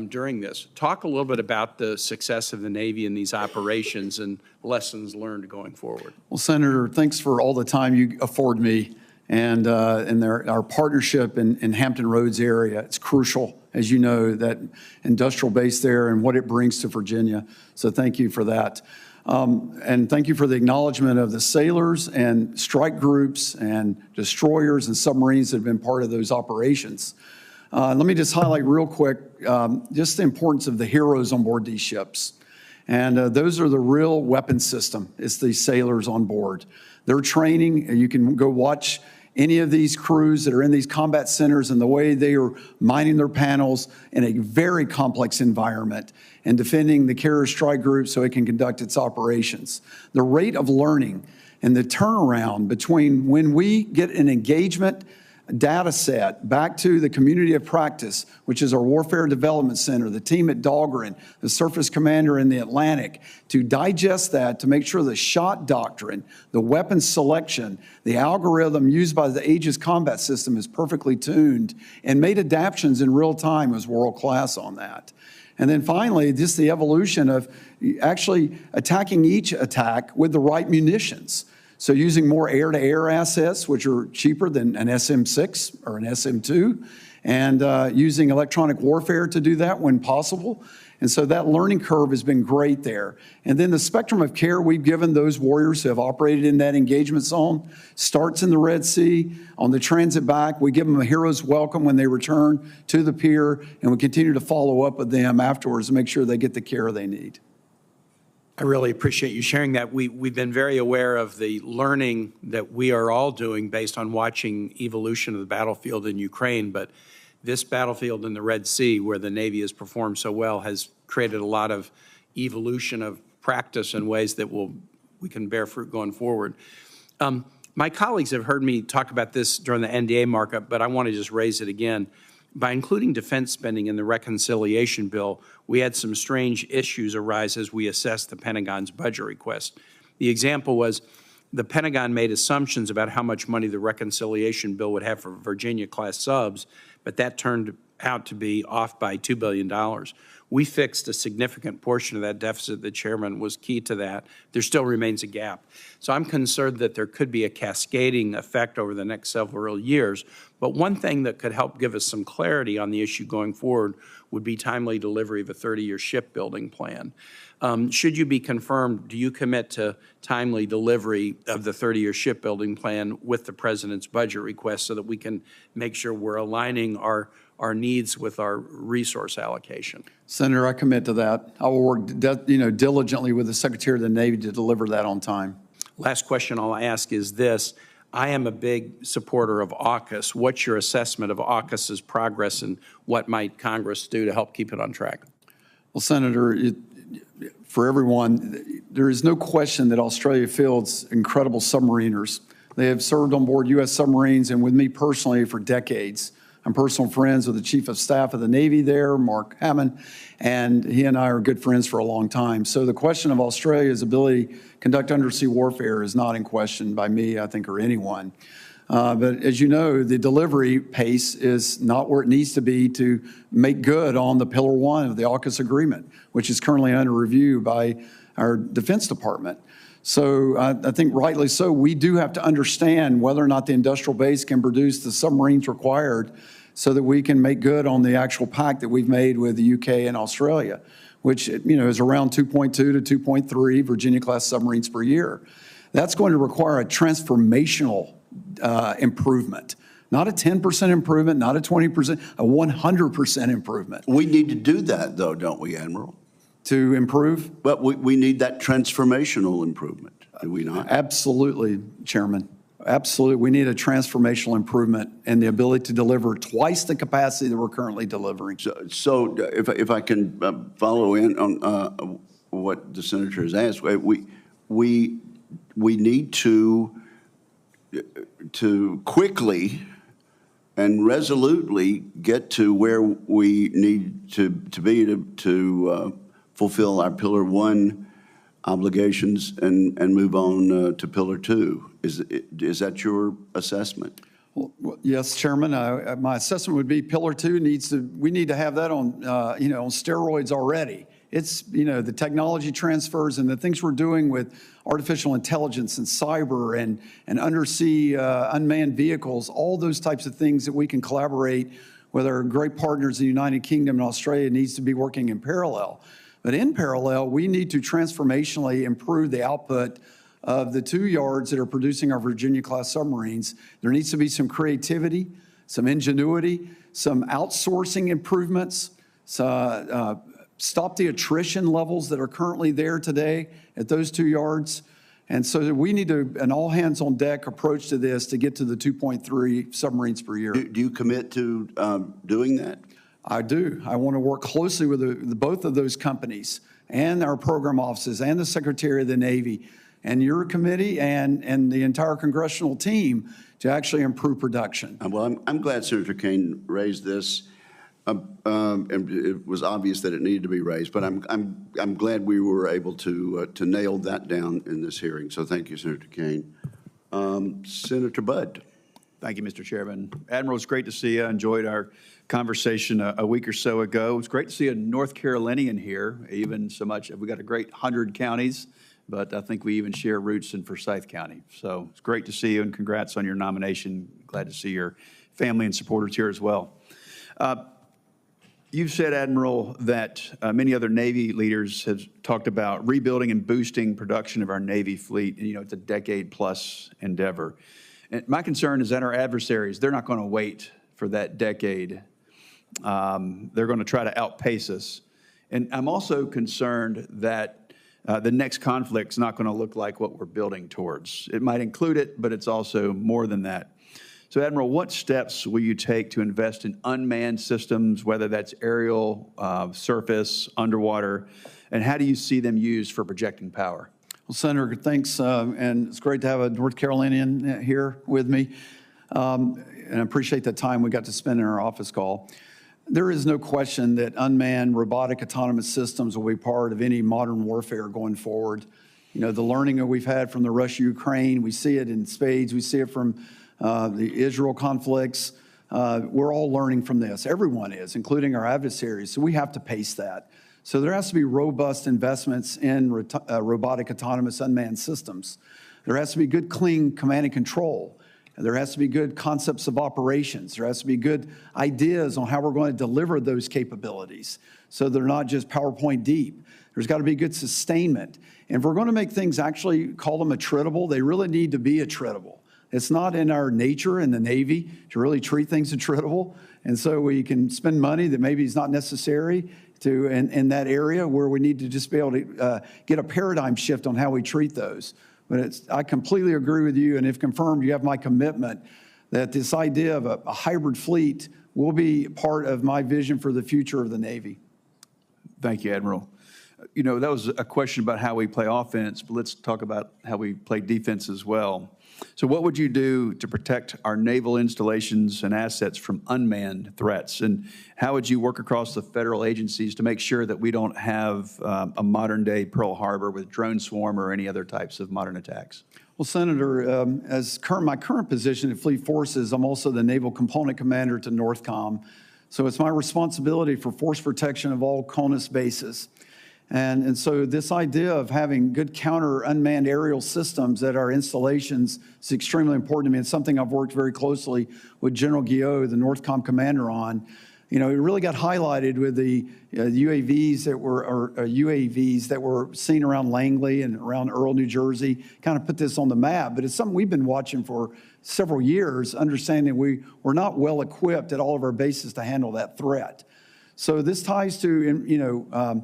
during this. Talk a little bit about the success of the Navy in these operations and lessons learned going forward. Well, Senator, thanks for all the time you afford me and our partnership in Hampton Roads area. It's crucial, as you know, that industrial base there and what it brings to Virginia. So thank you for that. And thank you for the acknowledgement of the sailors and strike groups and destroyers and submarines that have been part of those operations. Let me just highlight real quick just the importance of the heroes on board these ships. And those are the real weapon system. It's the sailors on board. Their training, you can go watch any of these crews that are in these combat centers and the way they are mining their panels in a very complex environment and defending the carrier strike group so it can conduct its operations. The rate of learning and the turnaround between when we get an engagement data set back to the community of practice, which is our Warfare Development Center, the team at Dahlgren, the surface commander in the Atlantic, to digest that, to make sure the shot doctrine, the weapon selection, the algorithm used by the Aegis combat system is perfectly tuned and made adaptions in real time was world class on that. And then finally, just the evolution of actually attacking each attack with the right munitions. So using more air-to-air assets, which are cheaper than an SM-6 or an SM-2, and using electronic warfare to do that when possible. And so that learning curve has been great there. And then the spectrum of care we've given those warriors who have operated in that engagement zone starts in the Red Sea. On the transit back, we give them a hero's welcome when they return to the pier, and we continue to follow up with them afterwards to make sure they get the care they need. I really appreciate you sharing that. We've been very aware of the learning that we are all doing based on watching evolution of the battlefield in Ukraine, but this battlefield in the Red Sea, where the Navy has performed so well, has created a lot of evolution of practice in ways that we can bear fruit going forward. My colleagues have heard me talk about this during the NDA markup, but I want to just raise it again. By including defense spending in the reconciliation bill, we had some strange issues arise as we assessed the Pentagon's budget request. The example was the Pentagon made assumptions about how much money the reconciliation bill would have for Virginia-class subs, but that turned out to be off by $2 billion. We fixed a significant portion of that deficit. The chairman was key to that. There still remains a gap. So I'm concerned that there could be a cascading effect over the next several years. But one thing that could help give us some clarity on the issue going forward would be timely delivery of a 30-year shipbuilding plan. Should you be confirmed, do you commit to timely delivery of the 30-year shipbuilding plan with the President's budget request so that we can make sure we're aligning our needs with our resource allocation? Senator, I commit to that. I will work diligently with the Secretary of the Navy to deliver that on time. Last question I'll ask is this. I am a big supporter of AUKUS. What's your assessment of AUKUS's progress and what might Congress do to help keep it on track? Well, Senator, for everyone, there is no question that Australia fields incredible submariners. They have served on board U.S. submarines and with me personally for decades. I'm personal friends with the Chief of Staff of the Navy there, Mark Hammond, and he and I are good friends for a long time. So the question of Australia's ability to conduct undersea warfare is not in question by me, I think, or anyone. But as you know, the delivery pace is not where it needs to be to make good on the Pillar 1 of the AUKUS agreement, which is currently under review by our Defense Department. So I think rightly so, we do have to understand whether or not the industrial base can produce the submarines required so that we can make good on the actual pact that we've made with the UK and Australia, which is around 2.2 to 2.3 Virginia-class submarines per year. That's going to require a transformational improvement, not a 10% improvement, not a 20%, a 100% improvement. We need to do that, though, don't we, Admiral? To improve? But we need that transformational improvement, do we not? Absolutely, Chairman. Absolutely. We need a transformational improvement and the ability to deliver twice the capacity that we're currently delivering. So if I can follow in on what the Senator has asked, we need to quickly and resolutely get to where we need to be to fulfill our Pillar 1 obligations and move on to Pillar 2. Is that your assessment? Well, yes, Chairman. My assessment would be Pillar 2 we need to have that on on steroids already It's, the technology transfers and the things we're doing with artificial intelligence and cyber and undersea unmanned vehicles, all those types of things that we can collaborate with our great partners in the United Kingdom and Australia needs to be working in parallel. But in parallel, we need to transformationally improve the output of the 2 yards that are producing our Virginia-class submarines. There needs to be some creativity, some ingenuity, some outsourcing improvements, stop the attrition levels that are currently there today at those 2 yards. And so we need an all-hands-on-deck approach to this to get to the 2.3 submarines per year. Do you commit to doing that? I do. I want to work closely with both of those companies and our program offices and the Secretary of the Navy and your committee and the entire congressional team to actually improve production. Well, I'm glad Senator Kaine raised this. And it was obvious that it needed to be raised, but I'm glad we were able to nail that down in this hearing. So thank you, Senator Kaine. Senator Budd. Thank you, Mr. Chairman. Admiral, it's great to see you. I enjoyed our conversation a week or so ago. It's great to see a North Carolinian here, even so much. We got a great 100 counties, but I think we even share roots in Forsyth County. So it's great to see you, and congrats on your nomination. Glad to see your family and supporters here as well. You've said, Admiral, that many other Navy leaders have talked about rebuilding and boosting production of our Navy fleet. And, it's a decade-plus endeavor. And my concern is that our adversaries, they're not going to wait for that decade. They're going to try to outpace us. And I'm also concerned that the next conflict's not going to look like what we're building towards. It might include it, but it's also more than that. So, Admiral, what steps will you take to invest in unmanned systems, whether that's aerial, surface, underwater, and how do you see them used for projecting power? Well, Senator, thanks, and it's great to have a North Carolinian here with me, and I appreciate the time we got to spend in our office call. There is no question that unmanned robotic autonomous systems will be part of any modern warfare going forward. The learning that we've had from the Russia-Ukraine, we see it in spades, we see it from the Israel conflicts. We're all learning from this. Everyone is, including our adversaries. So we have to pace that. So there has to be robust investments in robotic autonomous unmanned systems. There has to be good, clean command and control. There has to be good concepts of operations. There has to be good ideas on how we're going to deliver those capabilities so they're not just PowerPoint deep. There's got to be good sustainment. And if we're going to make things actually call them attritable, they really need to be attritable. It's not in our nature in the Navy to really treat things attritable. And so we can spend money that maybe is not necessary in that area where we need to just be able to get a paradigm shift on how we treat those. But I completely agree with you, and if confirmed, you have my commitment that this idea of a hybrid fleet will be part of my vision for the future of the Navy. Thank you, Admiral. That was a question about how we play offense, but let's talk about how we play defense as well. So what would you do to protect our naval installations and assets from unmanned threats? And how would you work across the federal agencies to make sure that we don't have a modern-day Pearl Harbor with drone swarm or any other types of modern attacks? Well, Senator, my current position at Fleet Forces, I'm also the Naval Component Commander to NORTHCOM. So it's my responsibility for force protection of all CONUS bases. And so this idea of having good counter unmanned aerial systems at our installations is extremely important to me. It's something I've worked very closely with General Guillot, the NORTHCOM commander, on. It really got highlighted with the UAVs that were seen around Langley and around Earl, New Jersey, kind of put this on the map. But it's something we've been watching for several years, understanding we're not well equipped at all of our bases to handle that threat. So this ties to,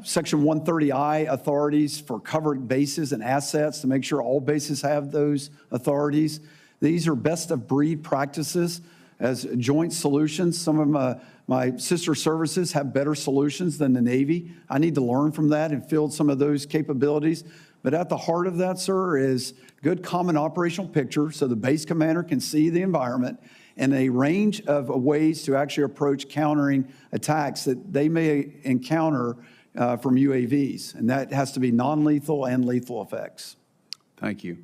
Section 130I authorities for covered bases and assets to make sure all bases have those authorities. These are best of breed practices as joint solutions. Some of my sister services have better solutions than the Navy. I need to learn from that and field some of those capabilities. But at the heart of that, sir, is good common operational picture so the base commander can see the environment and a range of ways to actually approach countering attacks that they may encounter from UAVs. And that has to be non-lethal and lethal effects. Thank you.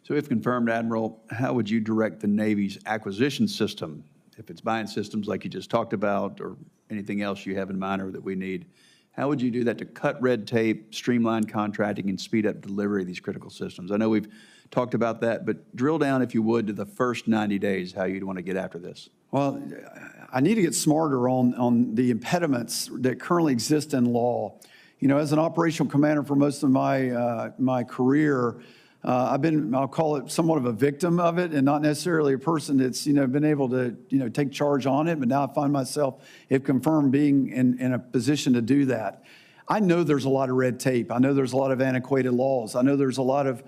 So if confirmed, Admiral, how would you direct the Navy's acquisition system, if it's buying systems like you just talked about or anything else you have in mind or that we need, How would you do that to cut red tape, streamline contracting, and speed up delivery of these critical systems? I know we've talked about that, but drill down, if you would, to the first 90 days, how you'd want to get after this. Well, I need to get smarter on the impediments that currently exist in law. You know, as an operational commander for most of my career, I've been, I'll call it somewhat of a victim of it, and not necessarily a person that's, been able to, take charge on it. But now I find myself, if confirmed, being in a position to do that. I know there's a lot of red tape. I know there's a lot of antiquated laws. I know there's a lot of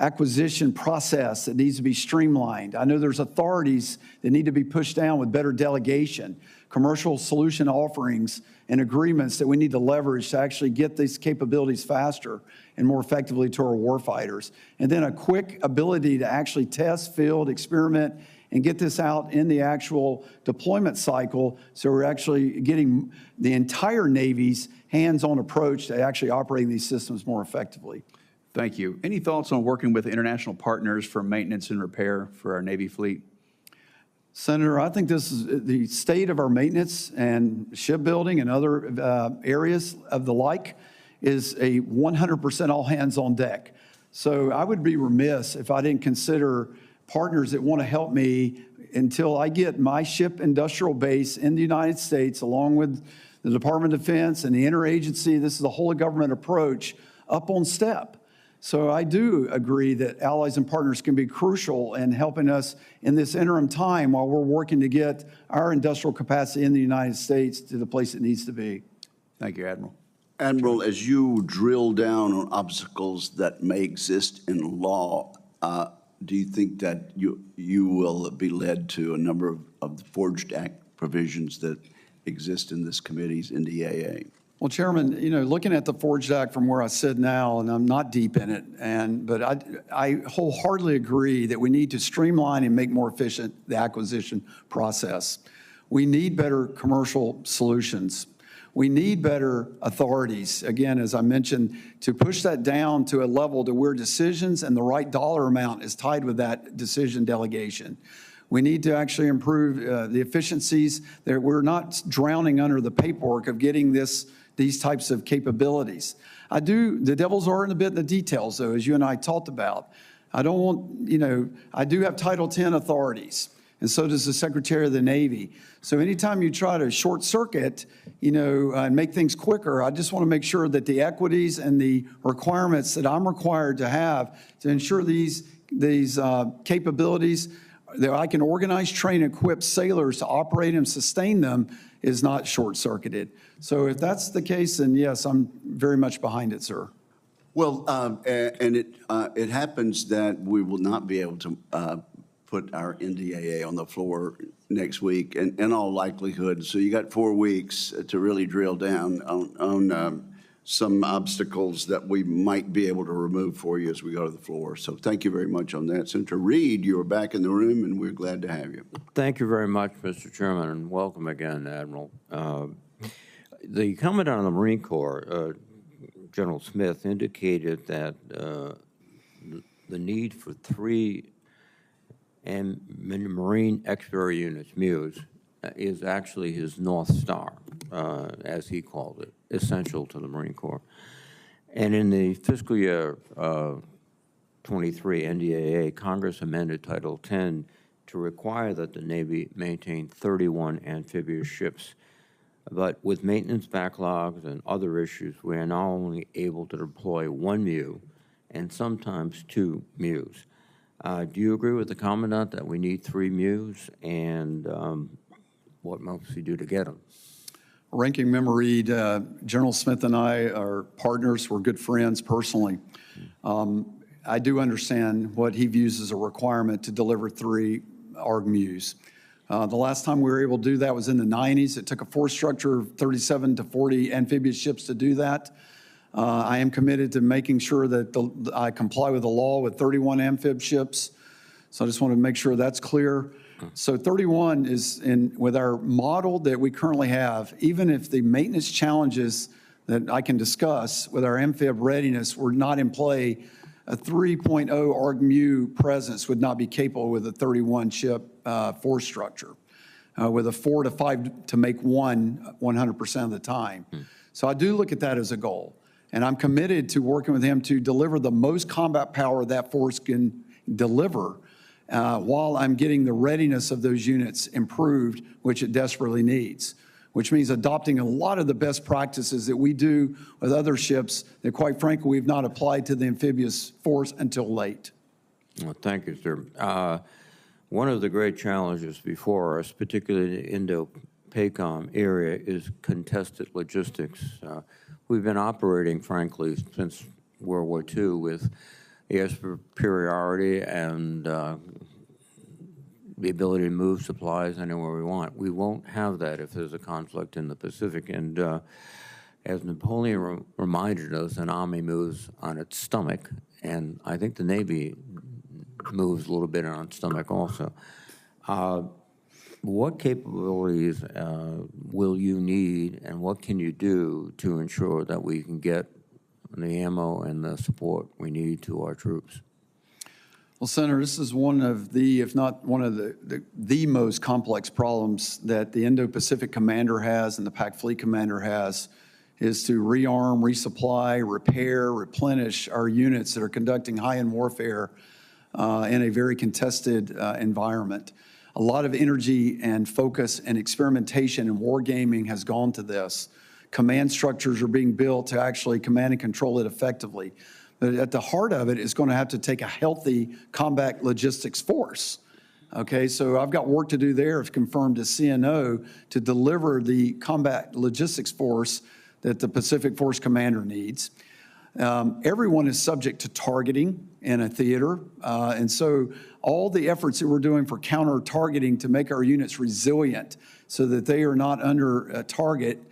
acquisition process that needs to be streamlined. I know there's authorities that need to be pushed down with better delegation, commercial solution offerings and agreements that we need to leverage to actually get these capabilities faster and more effectively to our warfighters. And then a quick ability to actually test, field, experiment, and get this out in the actual deployment cycle, so we're actually getting the entire Navy's hands-on approach to actually operating these systems more effectively. Thank you. Any thoughts on working with international partners for maintenance and repair for our Navy fleet? Senator, I think this is the state of our maintenance and shipbuilding and other areas of the like is a 100% all hands on deck. So I would be remiss if I didn't consider partners that want to help me until I get my ship industrial base in the United States, along with the Department of Defense and the interagency, this is a whole of government approach, up on step. So I do agree that allies and partners can be crucial in helping us in this interim time while we're working to get our industrial capacity in the United States to the place it needs to be. Thank you, Admiral. Admiral, as you drill down on obstacles that may exist in law, do you think that you will be led to a number of the Forged Act provisions that exist in this committee's NDAA? Well, Chairman, looking at the Forged Act from where I sit now, and I'm not deep in it, but I wholeheartedly agree that we need to streamline and make more efficient the acquisition process. We need better commercial solutions. We need better authorities, again, as I mentioned, to push that down to a level to where decisions and the right dollar amount is tied with that decision delegation. We need to actually improve the efficiencies, that we're not drowning under the paperwork of getting these types of capabilities. The devil's are in a bit in the details, though, as you and I talked about. I don't want, I do have Title 10 authorities, and so does the Secretary of the Navy. So anytime you try to short circuit, and make things quicker, I just want to make sure that the equities and the requirements that I'm required to have to ensure these capabilities that I can organize, train, equip sailors to operate and sustain them is not short-circuited. So if that's the case, then yes, I'm very much behind it, sir. Well, and it happens that we will not be able to put our NDAA on the floor next week, in all likelihood. So you got 4 weeks to really drill down on some obstacles that we might be able to remove for you as we go to the floor. So thank you very much on that. Senator Reed, you are back in the room, and we're glad to have you. Thank you very much, Mr. Chairman, and welcome again, Admiral. The Commandant of the Marine Corps, General Smith, indicated that the need for 3 Marine Expert Units, MEUs, is actually his North Star, as he called it, essential to the Marine Corps. And in the fiscal year 23 NDAA, Congress amended Title 10 to require that the Navy maintain 31 amphibious ships. But with maintenance backlogs and other issues, we are now only able to deploy 1 MEU and sometimes 2 MEUs. Do you agree with the Commandant that we need 3 MEUs, and what must we do to get them? Ranking Member Reed, General Smith and I are partners. We're good friends personally. I do understand what he views as a requirement to deliver 3 ARG MEUs. The last time we were able to do that was in the 90s. It took a force structure of 37 to 40 amphibious ships to do that. I am committed to making sure that I comply with the law with 31 amphib ships. So I just want to make sure that's clear. So 31 is with our model that we currently have, even if the maintenance challenges that I can discuss with our amphib readiness were not in play, a 3.0 ARG MEU presence would not be capable with a 31 ship force structure, with a 4 to 5 to make 1 100% of the time. So I do look at that as a goal. And I'm committed to working with him to deliver the most combat power that force can deliver while I'm getting the readiness of those units improved, which it desperately needs, which means adopting a lot of the best practices that we do with other ships that, quite frankly, we've not applied to the amphibious force until late. Well, thank you, sir. One of the great challenges before us, particularly in the Indo-PACOM area, is contested logistics. We've been operating, frankly, since World War II with air superiority and the ability to move supplies anywhere we want. We won't have that if there's a conflict in the Pacific. And as Napoleon reminded us, an army moves on its stomach, and I think the Navy moves a little bit on its stomach also. What capabilities will you need, and what can you do to ensure that we can get the ammo and the support we need to our troops? Well, Senator, this is one of the, if not one of the most complex problems that the Indo-Pacific Commander has and the PAC Fleet Commander has, is to rearm, resupply, repair, replenish our units that are conducting high-end warfare in a very contested environment. A lot of energy and focus and experimentation and wargaming has gone to this. Command structures are being built to actually command and control it effectively. But at the heart of it is going to have to take a healthy combat logistics force. Okay, so I've got work to do there, if confirmed as CNO, to deliver the combat logistics force that the Pacific Force Commander needs. Everyone is subject to targeting in a theater, and so all the efforts that we're doing for counter-targeting to make our units resilient so that they are not under a target,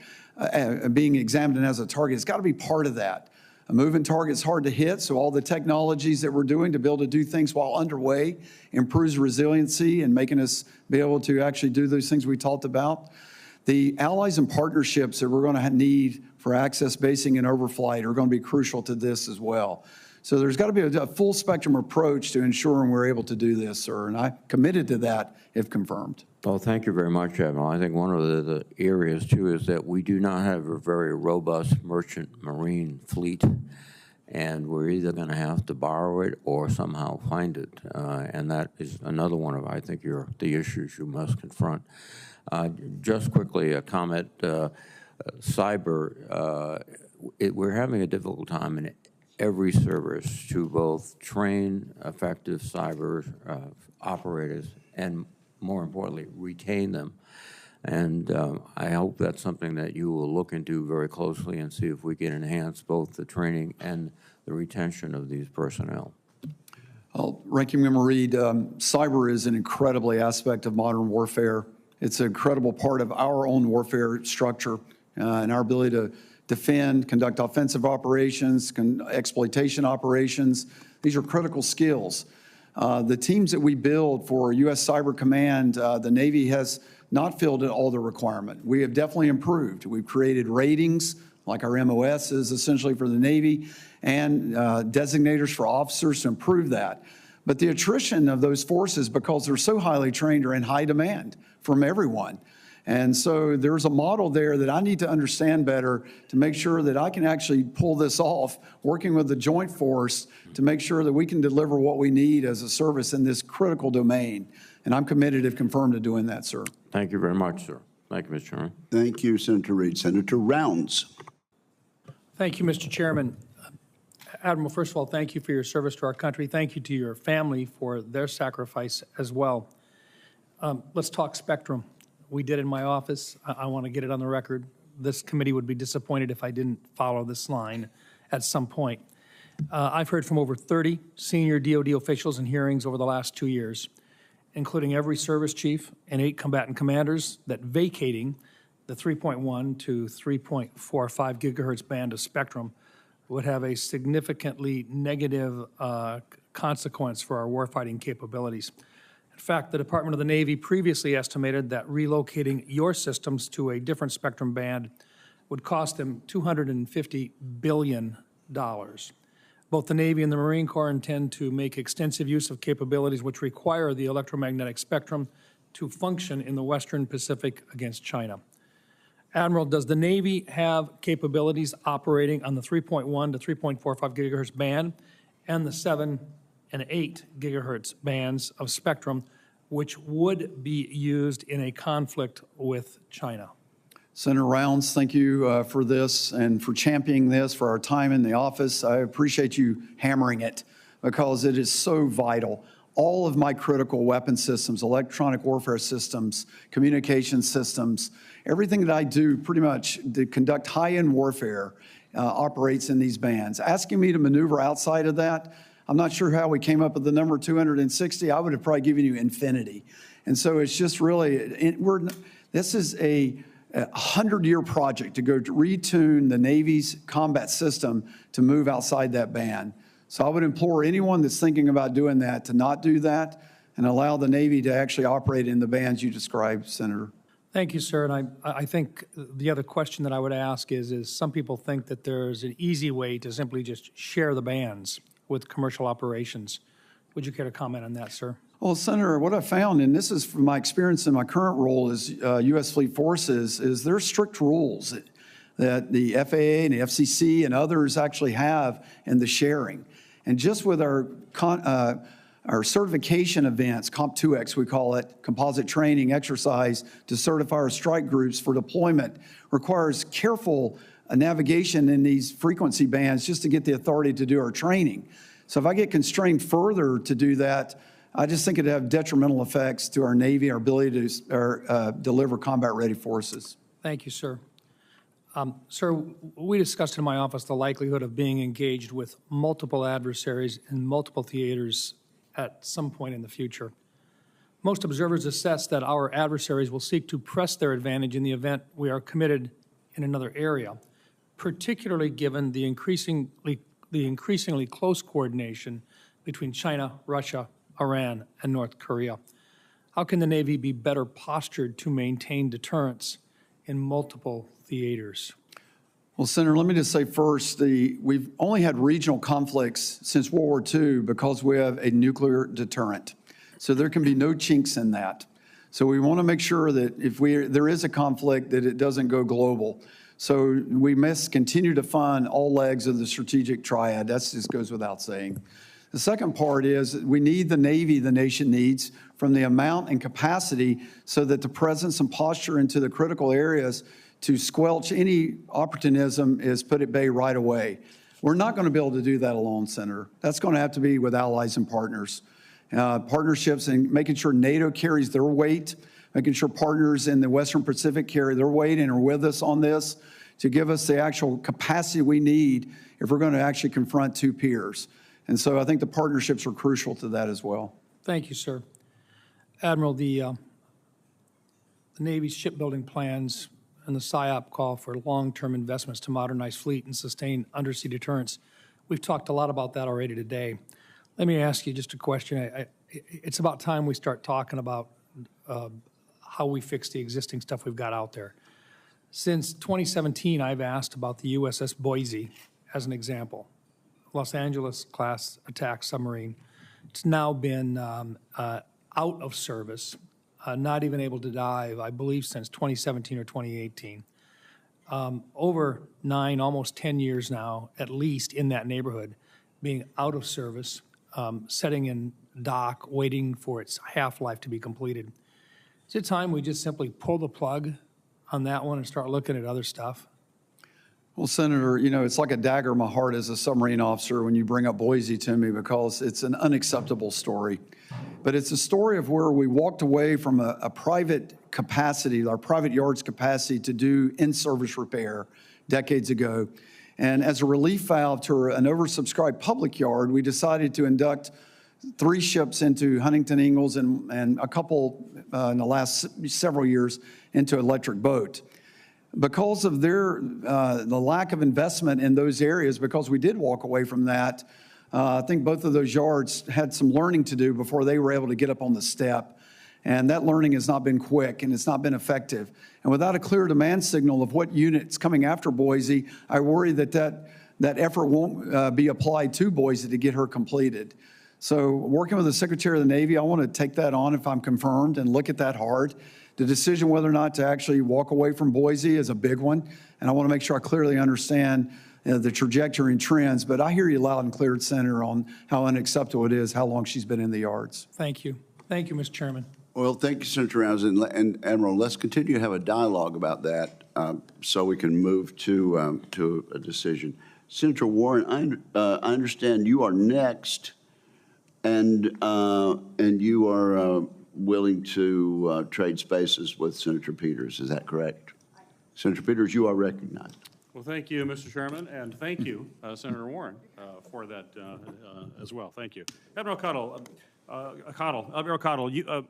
being examined as a target, it's got to be part of that. A moving target is hard to hit, so all the technologies that we're doing to be able to do things while underway improves resiliency and making us be able to actually do those things we talked about. The allies and partnerships that we're going to need for access, basing, and overflight are going to be crucial to this as well. So there's got to be a full spectrum approach to ensuring we're able to do this, sir, and I'm committed to that if confirmed. Well, thank you very much, Admiral. I think one of the areas, too, is that we do not have a very robust merchant marine fleet, and we're either going to have to borrow it or somehow find it, and that is another one of, I think, the issues you must confront. Just quickly, a comment, cyber, we're having a difficult time in every service to both train effective cyber operators and, more importantly, retain them. And I hope that's something that you will look into very closely and see if we can enhance both the training and the retention of these personnel. Well, Ranking Member Reed, cyber is an incredibly aspect of modern warfare. It's an incredible part of our own warfare structure and our ability to defend, conduct offensive operations, exploitation operations. These are critical skills. The teams that we build for U.S. Cyber Command, the Navy has not filled all the requirement. We have definitely improved. We've created ratings, like our MOS is essentially for the Navy, and designators for officers to improve that. But the attrition of those forces, because they're so highly trained, are in high demand from everyone. And so there's a model there that I need to understand better to make sure that I can actually pull this off, working with the joint force to make sure that we can deliver what we need as a service in this critical domain. And I'm committed, if confirmed, to doing that, sir. Thank you very much, sir. Thank you, Mr. Chairman. Thank you, Senator Reed. Senator Rounds. Thank you, Mr. Chairman. Admiral, first of all, thank you for your service to our country. Thank you to your family for their sacrifice as well. Let's talk spectrum. We did in my office. I want to get it on the record. This committee would be disappointed if I didn't follow this line at some point. I've heard from over 30 senior DoD officials in hearings over the last 2 years, including every service chief and 8 combatant commanders, that vacating the 3.1 to 3.45 gigahertz band of spectrum would have a significantly negative consequence for our warfighting capabilities. In fact, the Department of the Navy previously estimated that relocating your systems to a different spectrum band would cost them $250 billion. Both the Navy and the Marine Corps intend to make extensive use of capabilities which require the electromagnetic spectrum to function in the Western Pacific against China. Admiral, does the Navy have capabilities operating on the 3.1 to 3.45 gigahertz band and the 7 and 8 gigahertz bands of spectrum, which would be used in a conflict with China? Senator Rounds, thank you for this and for championing this for our time in the office. I appreciate you hammering it because it is so vital. All of my critical weapon systems, electronic warfare systems, communication systems, everything that I do pretty much to conduct high-end warfare operates in these bands. Asking me to maneuver outside of that, I'm not sure how we came up with the number 260. I would have probably given you infinity. And so it's just really, this is a 100-year project to go to retune the Navy's combat system to move outside that band. So I would implore anyone that's thinking about doing that to not do that and allow the Navy to actually operate in the bands you described, Senator. Thank you, sir. And I think the other question that I would ask is some people think that there's an easy way to simply just share the bands with commercial operations. Would you care to comment on that, sir? Well, Senator, what I found, and this is from my experience in my current role as U.S. Fleet Forces, is there's strict rules that the FAA and the FCC and others actually have in the sharing. And just with our certification events, Comp2X we call it, composite training exercise to certify our strike groups for deployment, requires careful navigation in these frequency bands just to get the authority to do our training. So if I get constrained further to do that, I just think it'd have detrimental effects to our Navy, our ability to deliver combat-ready forces. Thank you, sir. Sir, we discussed in my office the likelihood of being engaged with multiple adversaries in multiple theaters at some point in the future. Most observers assess that our adversaries will seek to press their advantage in the event we are committed in another area, particularly given the increasingly close coordination between China, Russia, Iran, and North Korea. How can the Navy be better postured to maintain deterrence in multiple theaters? Well, Senator, let me just say first, we've only had regional conflicts since World War II because we have a nuclear deterrent. So there can be no chinks in that. So we want to make sure that if there is a conflict, that it doesn't go global. So we must continue to fund all legs of the strategic triad. That just goes without saying. The second part is we need the Navy the nation needs from the amount and capacity so that the presence and posture into the critical areas to squelch any opportunism is put at bay right away. We're not going to be able to do that alone, Senator. That's going to have to be with allies and partners. Partnerships and making sure NATO carries their weight, making sure partners in the Western Pacific carry their weight and are with us on this to give us the actual capacity we need if we're going to actually confront two peers. And so I think the partnerships are crucial to that as well. Thank you, sir. Admiral, the Navy's shipbuilding plans and the SIOP call for long-term investments to modernize fleet and sustain undersea deterrence. We've talked a lot about that already today. Let me ask you just a question. It's about time we start talking about how we fix the existing stuff we've got out there. Since 2017, I've asked about the USS Boise as an example. Los Angeles-class attack submarine. It's now been out of service, not even able to dive, I believe, since 2017 or 2018. Over 9, almost 10 years now, at least in that neighborhood, being out of service, setting in dock, waiting for its half-life to be completed. Is it time we just simply pull the plug on that one and start looking at other stuff? Well, Senator, you know, it's like a dagger in my heart as a submarine officer when you bring up Boise to me because it's an unacceptable story. But it's a story of where we walked away from a private capacity, our private yard's capacity to do in-service repair decades ago. And as a relief valve to an oversubscribed public yard, we decided to induct 3 ships into Huntington Ingalls and a couple in the last several years into Electric Boat. Because of the lack of investment in those areas, because we did walk away from that, I think both of those yards had some learning to do before they were able to get up on the step. And that learning has not been quick and it's not been effective. And without a clear demand signal of what unit's coming after Boise, I worry that effort won't be applied to Boise to get her completed. So working with the Secretary of the Navy, I want to take that on if I'm confirmed and look at that hard. The decision whether or not to actually walk away from Boise is a big one, and I want to make sure I clearly understand the trajectory and trends. But I hear you loud and clear, Senator, on how unacceptable it is, how long she's been in the yards. Thank you. Thank you, Mr. Chairman. Well, thank you, Senator Rounds. And Admiral, let's continue to have a dialogue about that so we can move to a decision. Senator Warren, I understand you are next, and you are willing to trade spaces with Senator Peters. Is that correct? Senator Peters, you are recognized. Well, thank you, Mr. Chairman, and thank you, Senator Warren, for that as well. Thank you. Admiral Cottle,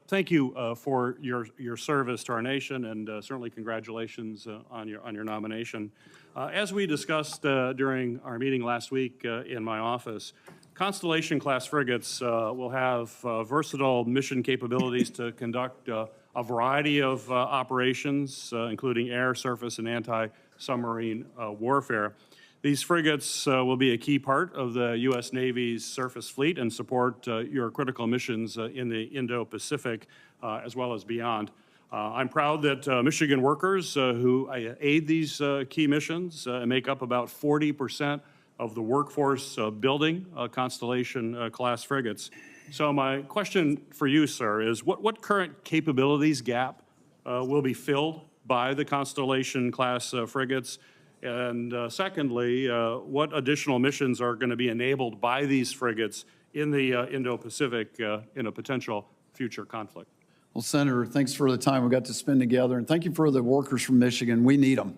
thank you for your service to our nation, and certainly congratulations on your nomination. As we discussed during our meeting last week in my office, Constellation-class frigates will have versatile mission capabilities to conduct a variety of operations, including air, surface, and anti-submarine warfare. These frigates will be a key part of the U.S. Navy's surface fleet and support your critical missions in the Indo-Pacific as well as beyond. I'm proud that Michigan workers who aid these key missions make up about 40% of the workforce building Constellation-class frigates. So my question for you, sir, is what current capabilities gap will be filled by the Constellation-class frigates? And secondly, what additional missions are going to be enabled by these frigates in the Indo-Pacific in a potential future conflict? Well, Senator, thanks for the time we got to spend together, and thank you for the workers from Michigan. We need them.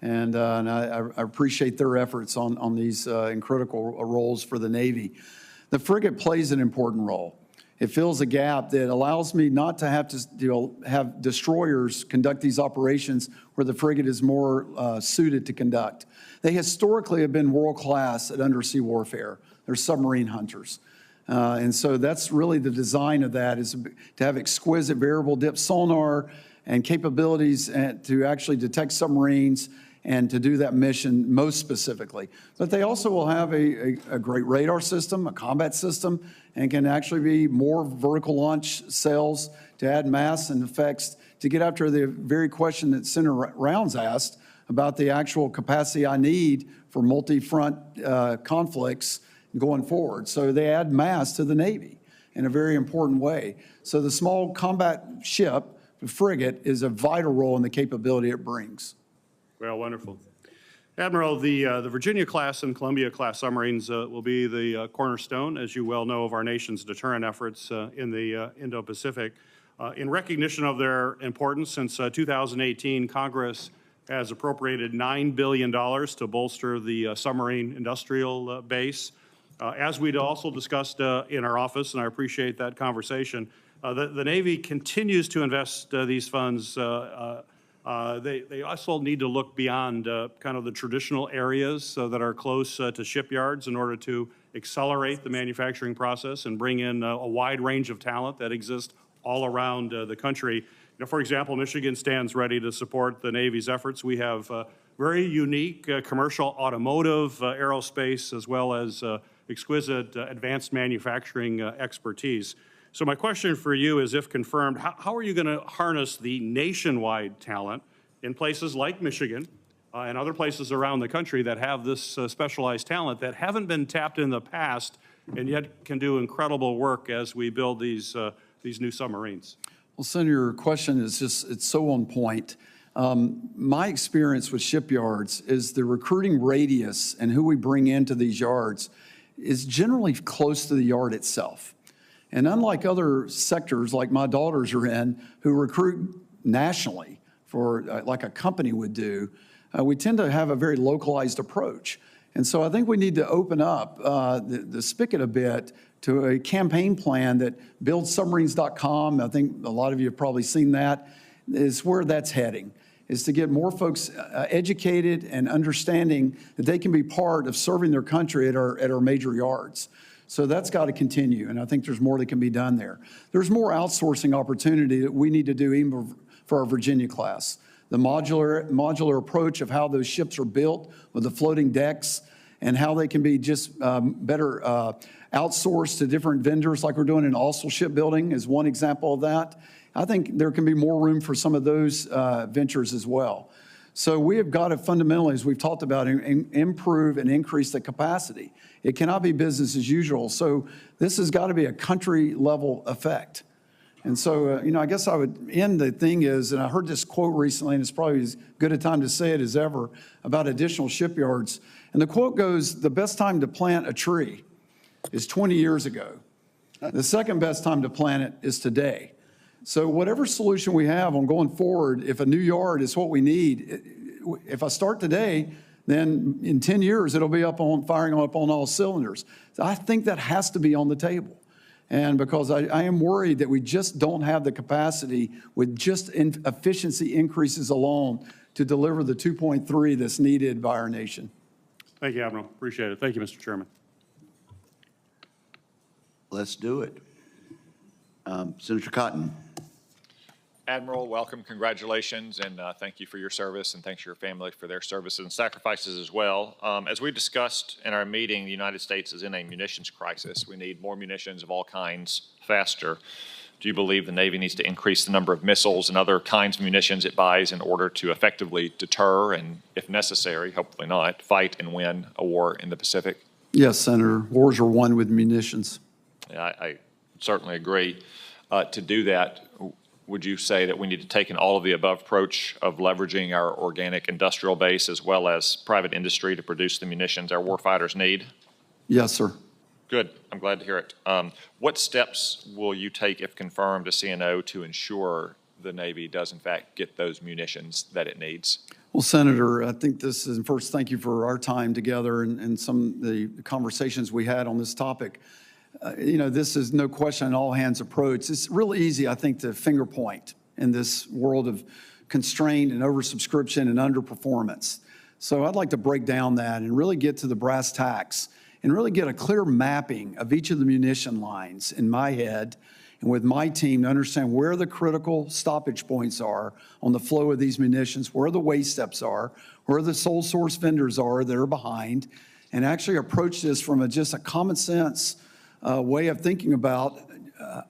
And I appreciate their efforts on these in critical roles for the Navy. The frigate plays an important role. It fills a gap that allows me not to have to have destroyers conduct these operations where the frigate is more suited to conduct. They historically have been world-class at undersea warfare. They're submarine hunters. And so that's really the design of that, is to have exquisite variable depth sonar and capabilities to actually detect submarines and to do that mission most specifically. But they also will have a great radar system, a combat system, and can actually be more vertical launch cells to add mass and effects to get after the very question that Senator Rounds asked about the actual capacity I need for multi-front conflicts going forward. So they add mass to the Navy in a very important way. So the small combat ship, the frigate, is a vital role in the capability it brings. Well, wonderful. Admiral, the Virginia-class and Columbia-class submarines will be the cornerstone, as you well know, of our nation's deterrent efforts in the Indo-Pacific. In recognition of their importance, since 2018, Congress has appropriated $9 billion to bolster the submarine industrial base. As we'd also discussed in our office, and I appreciate that conversation, the Navy continues to invest these funds. They also need to look beyond kind of the traditional areas that are close to shipyards in order to accelerate the manufacturing process and bring in a wide range of talent that exists all around the country. You know, for example, Michigan stands ready to support the Navy's efforts. We have very unique commercial automotive, aerospace, as well as exquisite advanced manufacturing expertise. So my question for you is, if confirmed, how are you going to harness the nationwide talent in places like Michigan and other places around the country that have this specialized talent that haven't been tapped in the past and yet can do incredible work as we build these new submarines? Well, Senator, your question is it's so on point. My experience with shipyards is the recruiting radius and who we bring into these yards is generally close to the yard itself. And unlike other sectors like my daughters are in, who recruit nationally for like a company would do, we tend to have a very localized approach. And so I think we need to open up the spigot a bit to a campaign plan that buildsubmarines.com, I think a lot of you have probably seen that, is where that's heading, is to get more folks educated and understanding that they can be part of serving their country at our major yards. So that's got to continue, and I think there's more that can be done there. There's more outsourcing opportunity that we need to do even for our Virginia class. The modular approach of how those ships are built with the floating decks and how they can be just better outsource to different vendors like we're doing in Austal Shipbuilding is one example of that. I think there can be more room for some of those ventures as well. So we have got to fundamentally, as we've talked about, improve and increase the capacity. It cannot be business as usual. So this has got to be a country level effect. And so, I guess I would end the thing is, and I heard this quote recently, and it's probably as good a time to say it as ever, about additional shipyards. And the quote goes, the best time to plant a tree is 20 years ago. The second best time to plant it is today. So whatever solution we have on going forward, if a new yard is what we need, if I start today, then in 10 years, it'll be firing up on all cylinders. So I think that has to be on the table. And because I am worried that we just don't have the capacity with just efficiency increases alone to deliver the 2.3 that's needed by our nation. Thank you, Admiral. Appreciate it. Thank you, Mr. Chairman. Let's do it. Senator Cotton. Admiral, welcome, congratulations, and thank you for your service, and thanks to your family for their services and sacrifices as well. As we discussed in our meeting, the United States is in a munitions crisis. We need more munitions of all kinds faster. Do you believe the Navy needs to increase the number of missiles and other kinds of munitions it buys in order to effectively deter and, if necessary, hopefully not, fight and win a war in the Pacific? Yes, Senator. Wars are won with munitions. Yeah, I certainly agree. To do that, would you say that we need to take an all-of-the-above approach of leveraging our organic industrial base as well as private industry to produce the munitions our warfighters need? Yes, sir. Good. I'm glad to hear it. What steps will you take, if confirmed, to CNO to ensure the Navy does, in fact, get those munitions that it needs? Well, Senator, I think this is, first, thank you for our time together and some of the conversations we had on this topic. This is no question an all-hands approach. It's really easy, I think, to finger point in this world of constraint and oversubscription and underperformance. So I'd like to break down that and really get to the brass tacks and really get a clear mapping of each of the munition lines in my head and with my team to understand where the critical stoppage points are on the flow of these munitions, where the waste steps are, where the sole source vendors are that are behind, and actually approach this from just a common sense way of thinking about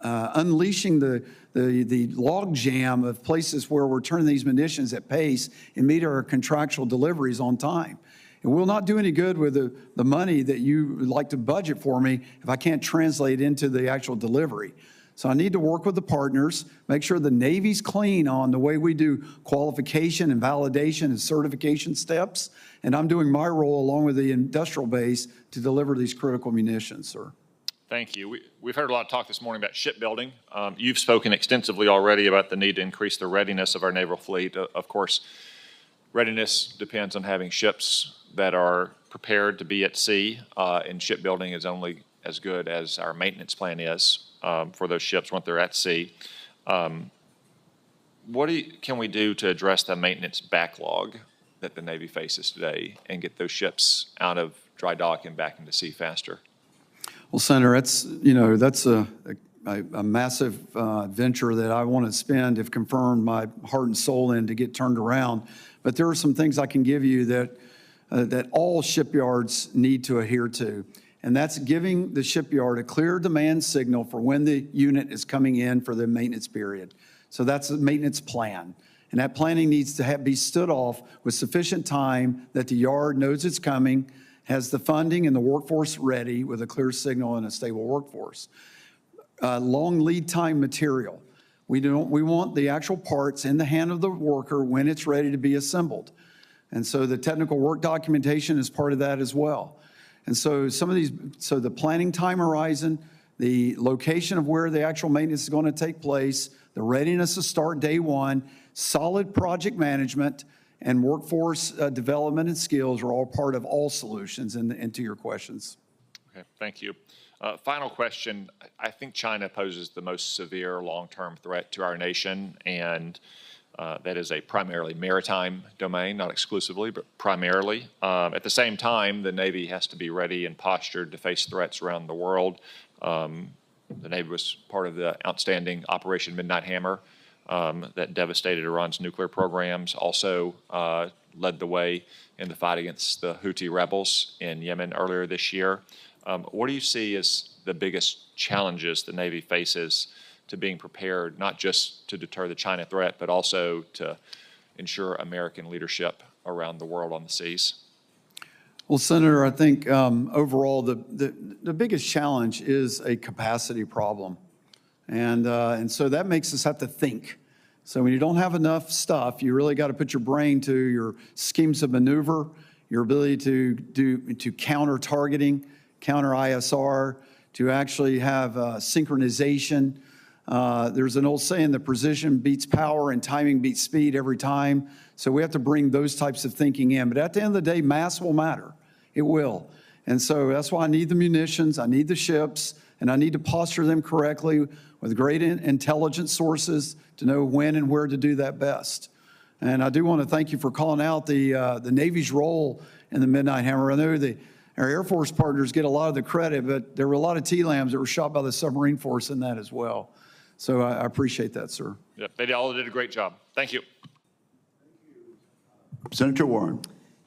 unleashing the log jam of places where we're turning these munitions at pace and meet our contractual deliveries on time. It will not do any good with the money that you would like to budget for me if I can't translate into the actual delivery. So I need to work with the partners, make sure the Navy's clean on the way we do qualification and validation and certification steps, and I'm doing my role along with the industrial base to deliver these critical munitions, sir. Thank you. We've heard a lot of talk this morning about shipbuilding. You've spoken extensively already about the need to increase the readiness of our naval fleet. Of course, readiness depends on having ships that are prepared to be at sea, and shipbuilding is only as good as our maintenance plan is for those ships once they're at sea. What can we do to address the maintenance backlog that the Navy faces today and get those ships out of dry dock and back into sea faster? Well, Senator, that's a massive venture that I want to spend, if confirmed, my heart and soul in to get turned around. But there are some things I can give you that all shipyards need to adhere to, and that's giving the shipyard a clear demand signal for when the unit is coming in for the maintenance period. So that's a maintenance plan. And that planning needs to be stood off with sufficient time that the yard knows it's coming, has the funding and the workforce ready with a clear signal and a stable workforce. Long lead time material. We want the actual parts in the hand of the worker when it's ready to be assembled. And so the technical work documentation is part of that as well. And so the planning time horizon, the location of where the actual maintenance is going to take place, the readiness to start day one, solid project management, and workforce development and skills are all part of all solutions and to your questions. Okay, thank you. Final question. I think China poses the most severe long-term threat to our nation, and that is a primarily maritime domain, not exclusively, but primarily. At the same time, the Navy has to be ready and postured to face threats around the world. The Navy was part of the outstanding Operation Midnight Hammer that devastated Iran's nuclear programs, also led the way in the fight against the Houthi rebels in Yemen earlier this year. What do you see as the biggest challenges the Navy faces to being prepared, not just to deter the China threat, but also to ensure American leadership around the world on the seas? Well, Senator, I think overall the biggest challenge is a capacity problem. And so that makes us have to think. So when you don't have enough stuff, you really got to put your brain to your schemes of maneuver, your ability to counter targeting, counter ISR, to actually have synchronization. There's an old saying that precision beats power and timing beats speed every time. So we have to bring those types of thinking in. But at the end of the day, mass will matter. It will. And so that's why I need the munitions, I need the ships, and I need to posture them correctly with great intelligence sources to know when and where to do that best. And I do want to thank you for calling out the Navy's role in the Midnight Hammer. I know our Air Force partners get a lot of the credit, but there were a lot of TLAMs that were shot by the submarine force in that as well. So I appreciate that, sir. Yeah, they all did a great job. Thank you. Senator Warren.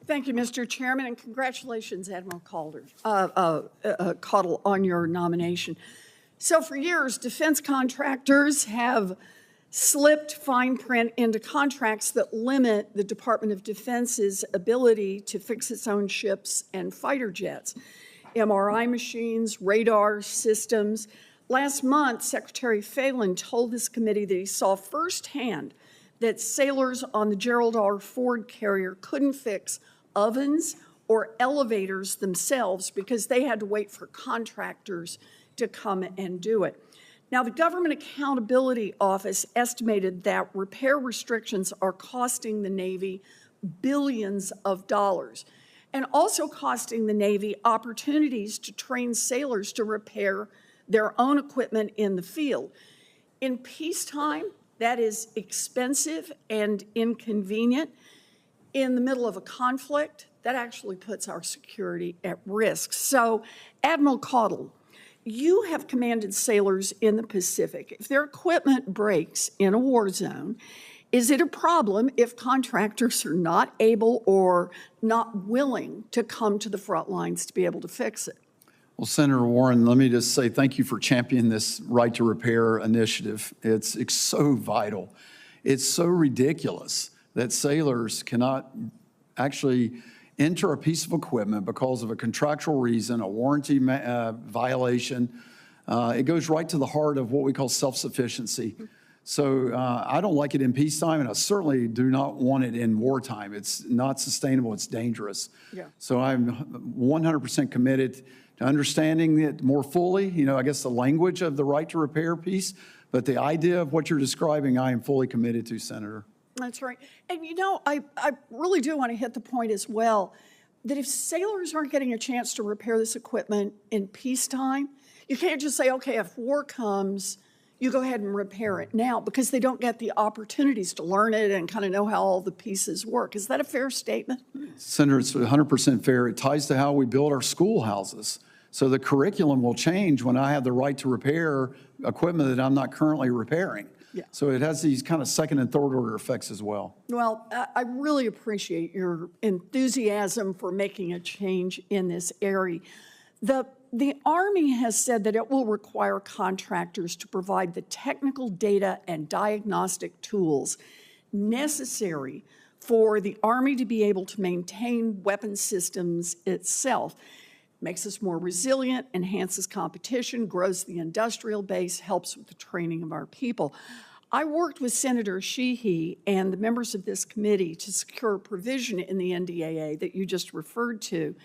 Thank you, Mr. Chairman, and congratulations, Admiral Caudill, on your nomination. So for years, defense contractors have slipped fine print into contracts that limit the Department of Defense's ability to fix its own ships and fighter jets, MRI machines, radar systems. Last month, Secretary Phelan told this committee that he saw firsthand that sailors on the Gerald R. Ford carrier couldn't fix ovens or elevators themselves because they had to wait for contractors to come and do it. Now, the Government Accountability Office estimated that repair restrictions are costing the Navy billions of dollars and also costing the Navy opportunities to train sailors to repair their own equipment in the field. In peacetime, that is expensive and inconvenient. In the middle of a conflict, that actually puts our security at risk. So, Admiral Caudill, you have commanded sailors in the Pacific. If their equipment breaks in a war zone, is it a problem if contractors are not able or not willing to come to the front lines to be able to fix it? Well, Senator Warren, let me just say thank you for championing this right to repair initiative. It's so vital. It's so ridiculous that sailors cannot actually enter a piece of equipment because of a contractual reason, a warranty violation. It goes right to the heart of what we call self-sufficiency. So I don't like it in peacetime, and I certainly do not want it in wartime. It's not sustainable. It's dangerous. Yeah. So I'm 100% committed to understanding it more fully, I guess the language of the right to repair piece, but the idea of what you're describing, I am fully committed to, Senator. That's right. And I really do want to hit the point as well that if sailors aren't getting a chance to repair this equipment in peacetime, you can't just say, okay, if war comes, you go ahead and repair it now, because they don't get the opportunities to learn it and kind of know how all the pieces work. Is that a fair statement? Senator, it's 100% fair. It ties to how we build our schoolhouses. So the curriculum will change when I have the right to repair equipment that I'm not currently repairing. Yeah. So it has these kind of second and third order effects as well. Well, I really appreciate your enthusiasm for making a change in this area. The Army has said that it will require contractors to provide the technical data and diagnostic tools necessary for the Army to be able to maintain weapon systems itself. Makes us more resilient, enhances competition, grows the industrial base, helps with the training of our people. I worked with Senator Sheehy and the members of this committee to secure a provision in the NDAA that you just referred to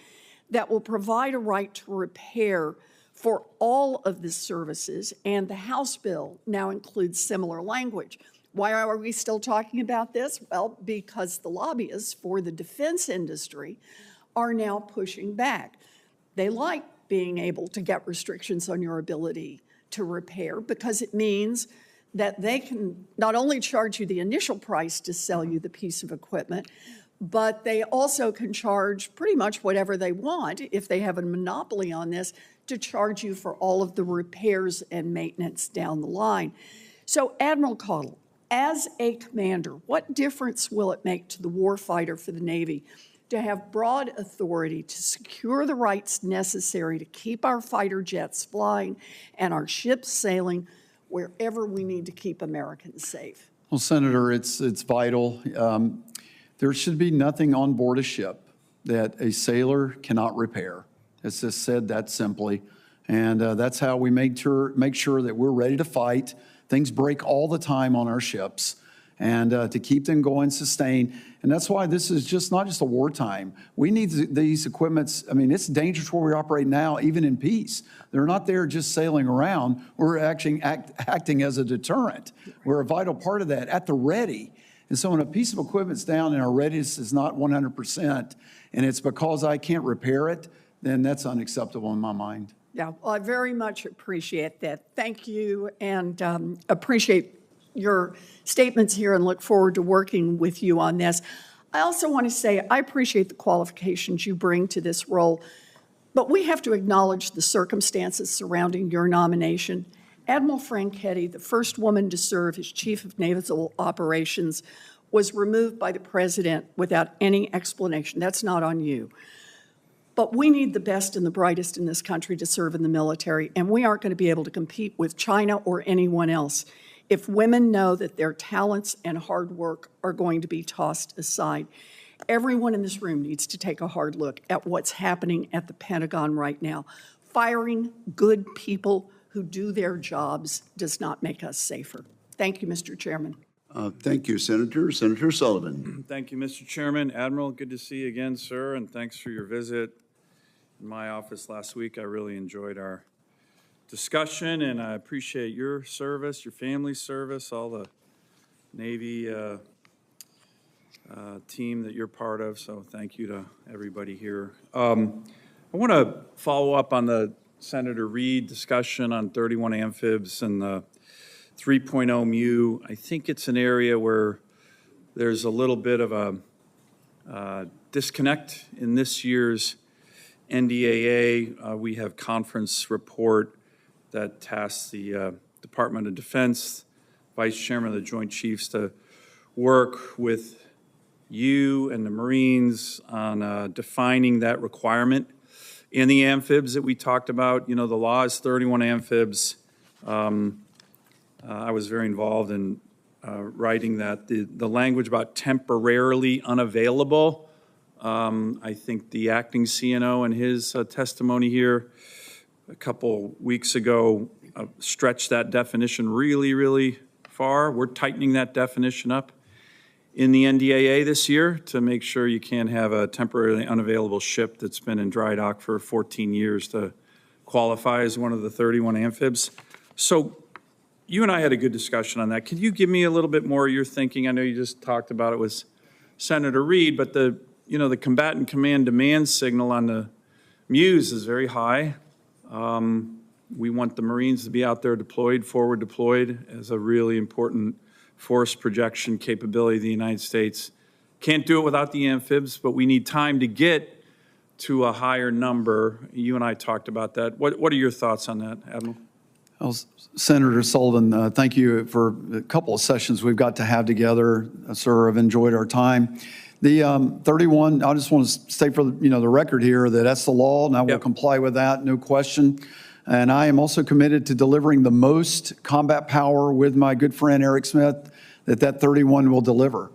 that will provide a right to repair for all of the services, and the House bill now includes similar language. Why are we still talking about this? Well, because the lobbyists for the defense industry are now pushing back. They like being able to get restrictions on your ability to repair because it means that they can not only charge you the initial price to sell you the piece of equipment, but they also can charge pretty much whatever they want, if they have a monopoly on this, to charge you for all of the repairs and maintenance down the line. So, Admiral Caudill, as a commander, what difference will it make to the warfighter for the Navy to have broad authority to secure the rights necessary to keep our fighter jets flying and our ships sailing wherever we need to keep Americans safe. Well, Senator, it's vital. There should be nothing on board a ship that a sailor cannot repair. It's just said that simply. And that's how we make sure that we're ready to fight. Things break all the time on our ships. And to keep them going, sustained. And that's why this is just not just a wartime. We need these equipments. I mean, it's dangerous where we operate now, even in peace. They're not there just sailing around. We're actually acting as a deterrent. We're a vital part of that, at the ready. And so when a piece of equipment's down and our readiness is not 100%, and it's because I can't repair it, then that's unacceptable in my mind. Yeah, well, I very much appreciate that. Thank you, and appreciate your statements here and look forward to working with you on this. I also want to say I appreciate the qualifications you bring to this role, but we have to acknowledge the circumstances surrounding your nomination. Admiral Franchetti, the first woman to serve as Chief of Naval Operations, was removed by the President without any explanation. That's not on you. But we need the best and the brightest in this country to serve in the military, and we aren't going to be able to compete with China or anyone else if women know that their talents and hard work are going to be tossed aside. Everyone in this room needs to take a hard look at what's happening at the Pentagon right now. Firing good people who do their jobs does not make us safer. Thank you, Mr. Chairman. Thank you, Senator. Senator Sullivan. Thank you, Mr. Chairman. Admiral, good to see you again, sir, and thanks for your visit in my office last week. I really enjoyed our discussion, and I appreciate your service, your family's service, all the Navy team that you're part of, so thank you to everybody here. I want to follow up on the Senator Reid discussion on 31 amphibs and the 3.0 MU. I think it's an area where there's a little bit of a disconnect in this year's NDAA. We have conference report that tasks the Department of Defense, Vice Chairman of the Joint Chiefs, to work with you and the Marines on defining that requirement in the amphibs that we talked about. You know, the law is 31 amphibs. I was very involved in writing that. The language about temporarily unavailable, I think the acting CNO in his testimony here a couple weeks ago stretched that definition really, really far. We're tightening that definition up in the NDAA this year to make sure you can't have a temporarily unavailable ship that's been in dry dock for 14 years to qualify as one of the 31 amphibs. So you and I had a good discussion on that. Could you give me a little bit more of your thinking? I know you just talked about it with Senator Reid, but the combatant command demand signal on the MUs is very high. We want the Marines to be out there deployed, forward deployed, as a really important force projection capability of the United States. Can't do it without the amphibs, but we need time to get to a higher number. You and I talked about that. What are your thoughts on that, Admiral? Well, Senator Sullivan, thank you for a couple of sessions we've got to have together. Sir, I've enjoyed our time. The 31, I just want to state for the record here that that's the law, and I will comply with that, no question. And I am also committed to delivering the most combat power with my good friend Eric Smith that 31 will deliver.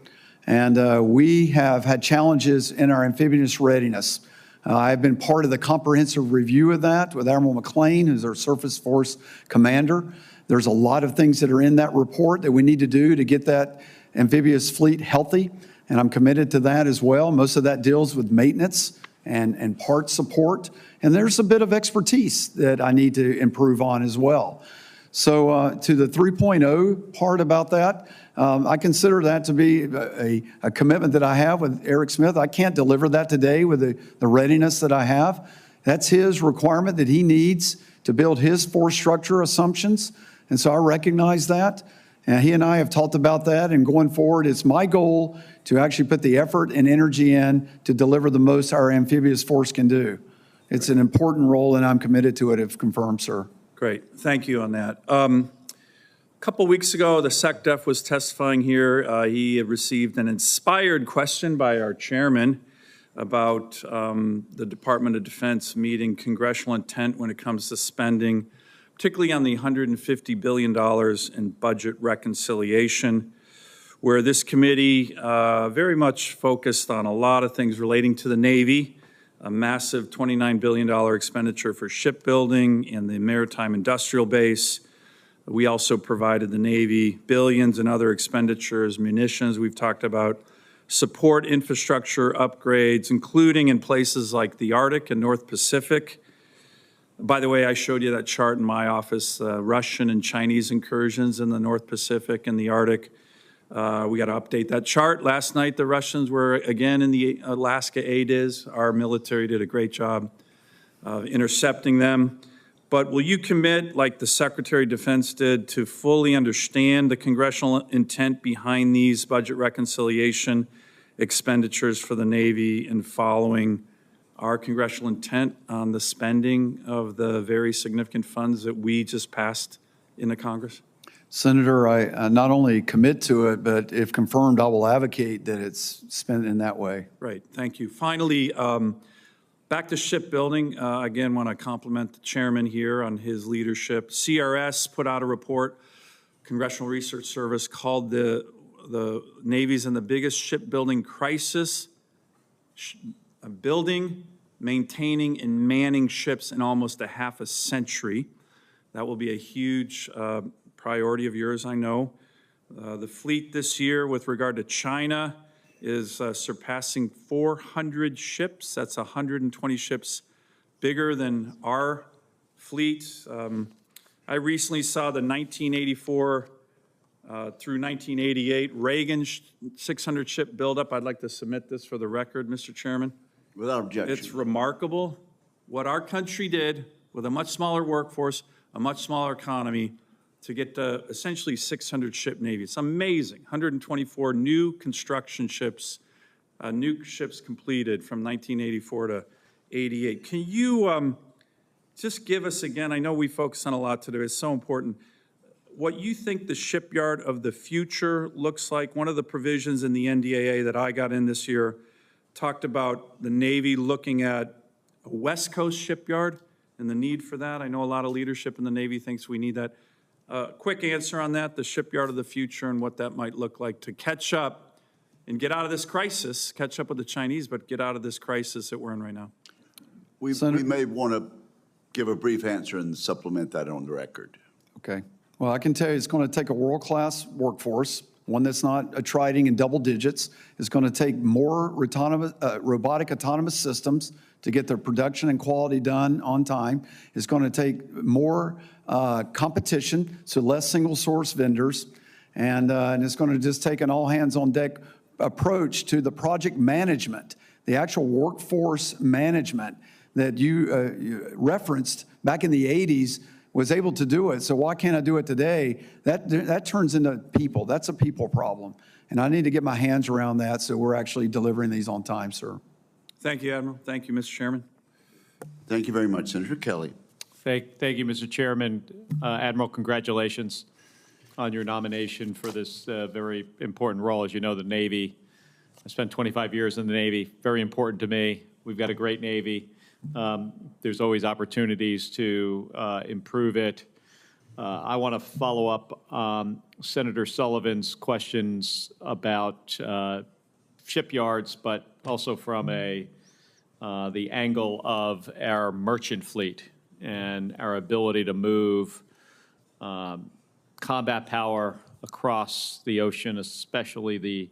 And we have had challenges in our amphibious readiness. I've been part of the comprehensive review of that with Admiral McLean, who's our Surface Force Commander. There's a lot of things that are in that report that we need to do to get that amphibious fleet healthy, and I'm committed to that as well. Most of that deals with maintenance and part support, and there's a bit of expertise that I need to improve on as well. So to the 3.0 part about that, I consider that to be a commitment that I have with Eric Smith. I can't deliver that today with the readiness that I have. That's his requirement that he needs to build his force structure assumptions. And so I recognize that. And he and I have talked about that. And going forward, it's my goal to actually put the effort and energy in to deliver the most our amphibious force can do. It's an important role, and I'm committed to it if confirmed, sir. Great. Thank you on that. A couple weeks ago, the SecDef was testifying here. He had received an inspired question by our chairman about the Department of Defense meeting congressional intent when it comes to spending, particularly on the $150 billion in budget reconciliation, where this committee very much focused on a lot of things relating to the Navy, a massive $29 billion expenditure for shipbuilding and the maritime industrial base. We also provided the Navy billions in other expenditures, munitions we've talked about, support infrastructure upgrades, including in places like the Arctic and North Pacific. By the way, I showed you that chart in my office, Russian and Chinese incursions in the North Pacific and the Arctic. We got to update that chart. Last night, the Russians were again in the Alaska ADIZ. Our military did a great job of intercepting them. But will you commit, like the Secretary of Defense did, to fully understand the congressional intent behind these budget reconciliation expenditures for the Navy and following our congressional intent on the spending of the very significant funds that we just passed in the Congress? Senator, I not only commit to it, but if confirmed, I will advocate that it's spent in that way. Right, thank you. Finally, back to shipbuilding. Again, want to compliment the chairman here on his leadership. CRS put out a report, Congressional Research Service, called the Navy's in the biggest shipbuilding crisis, building, maintaining, and manning ships in almost a half a century. That will be a huge priority of yours, I know. The fleet this year with regard to China is surpassing 400 ships. That's 120 ships bigger than our fleet. I recently saw the 1984 through 1988 Reagan 600 ship buildup. I'd like to submit this for the record, Mr. Chairman. Without objection. It's remarkable what our country did with a much smaller workforce, a much smaller economy, to get to essentially 600 ship Navy. It's amazing. 124 new construction ships, new ships completed from 1984 to 88. Can you just give us again, I know we focus on a lot today, it's so important, what you think the shipyard of the future looks like? One of the provisions in the NDAA that I got in this year talked about the Navy looking at a West Coast shipyard and the need for that. I know a lot of leadership in the Navy thinks we need that. Quick answer on that, the shipyard of the future and what that might look like to catch up and get out of this crisis, catch up with the Chinese, but get out of this crisis that we're in right now. We may want to give a brief answer and supplement that on the record. Okay. Well, I can tell you it's going to take a world-class workforce, one that's not attriting in double digits. It's going to take more robotic autonomous systems to get their production and quality done on time. It's going to take more competition, so less single-source vendors. And it's going to just take an all-hands-on-deck approach to the project management, the actual workforce management that you referenced back in the 80s was able to do it. So why can't I do it today? That turns into people. That's a people problem. And I need to get my hands around that so we're actually delivering these on time, sir. Thank you, Admiral. Thank you, Mr. Chairman. Thank you very much, Senator Kelly. Thank you, Mr. Chairman. Admiral, congratulations on your nomination for this very important role. As you know, the Navy, I spent 25 years in the Navy, very important to me. We've got a great Navy. There's always opportunities to improve it. I want to follow up Senator Sullivan's questions about shipyards, but also from the angle of our merchant fleet and our ability to move combat power across the ocean, especially the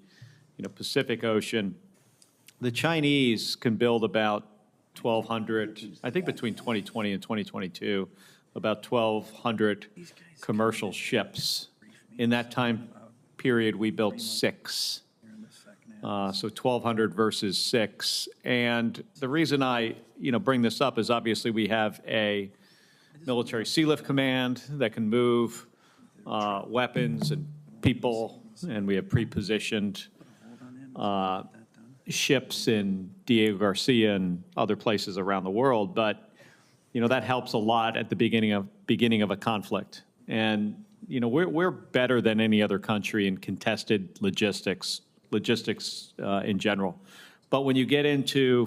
Pacific Ocean. The Chinese can build about 1,200, I think between 2020 and 2022, about 1,200 commercial ships. In that time period, we built 6. So 1,200 versus 6. And the reason I, bring this up is obviously we have a military sea lift command that can move weapons and people, and we have pre-positioned ships in Diego Garcia and other places around the world. But, that helps a lot at the beginning of a conflict. And, we're better than any other country in contested logistics in general. But when you get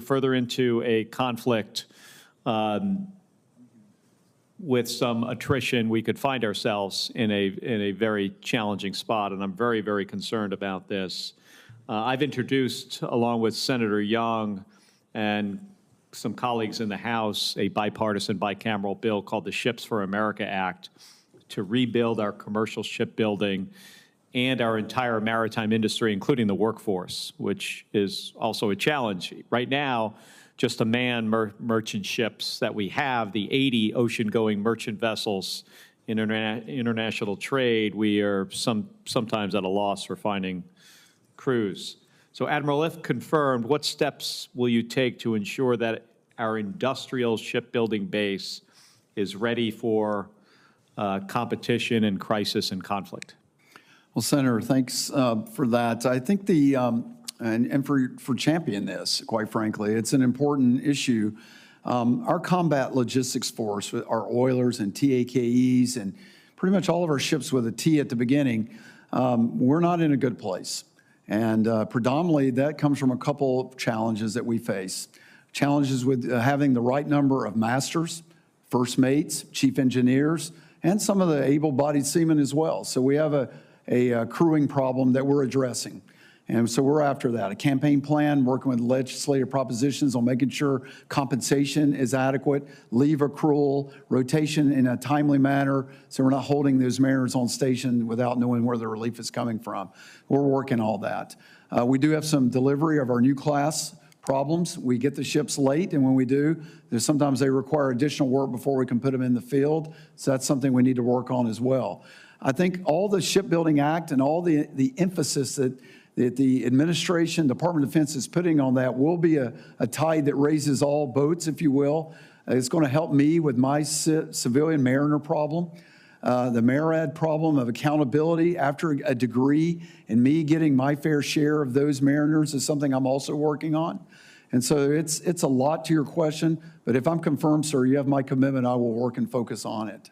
further into a conflict with some attrition, we could find ourselves in a very challenging spot, and I'm very, very concerned about this. I've introduced, along with Senator Young and some colleagues in the House, a bipartisan bicameral bill called the Ships for America Act to rebuild our commercial shipbuilding and our entire maritime industry, including the workforce, which is also a challenge. Right now, just to man merchant ships that we have, the 80 ocean-going merchant vessels in international trade, we are sometimes at a loss for finding crews. So, Admiral, if confirmed, what steps will you take to ensure that our industrial shipbuilding base is ready for competition and crisis and conflict? Well, Senator, thanks for that. I think and for championing this, quite frankly, it's an important issue. Our combat logistics force, our oilers and TAKEs, and pretty much all of our ships with a T at the beginning, we're not in a good place. And predominantly, that comes from a couple of challenges that we face. Challenges with having the right number of masters, first mates, chief engineers, and some of the able-bodied seamen as well. So we have a crewing problem that we're addressing. And so we're after that. A campaign plan, working with legislative propositions on making sure compensation is adequate, leave accrual, rotation in a timely manner, so we're not holding those mariners on station without knowing where the relief is coming from. We're working all that. We do have some delivery of our new class problems. We get the ships late, and when we do, sometimes they require additional work before we can put them in the field. So that's something we need to work on as well. I think all the Shipbuilding Act and all the emphasis that the administration, Department of Defense is putting on that will be a tide that raises all boats, if you will. It's going to help me with my civilian mariner problem. The MARAD problem of accountability after a degree, and me getting my fair share of those mariners is something I'm also working on. And so it's a lot to your question, but if I'm confirmed, sir, you have my commitment, I will work and focus on it.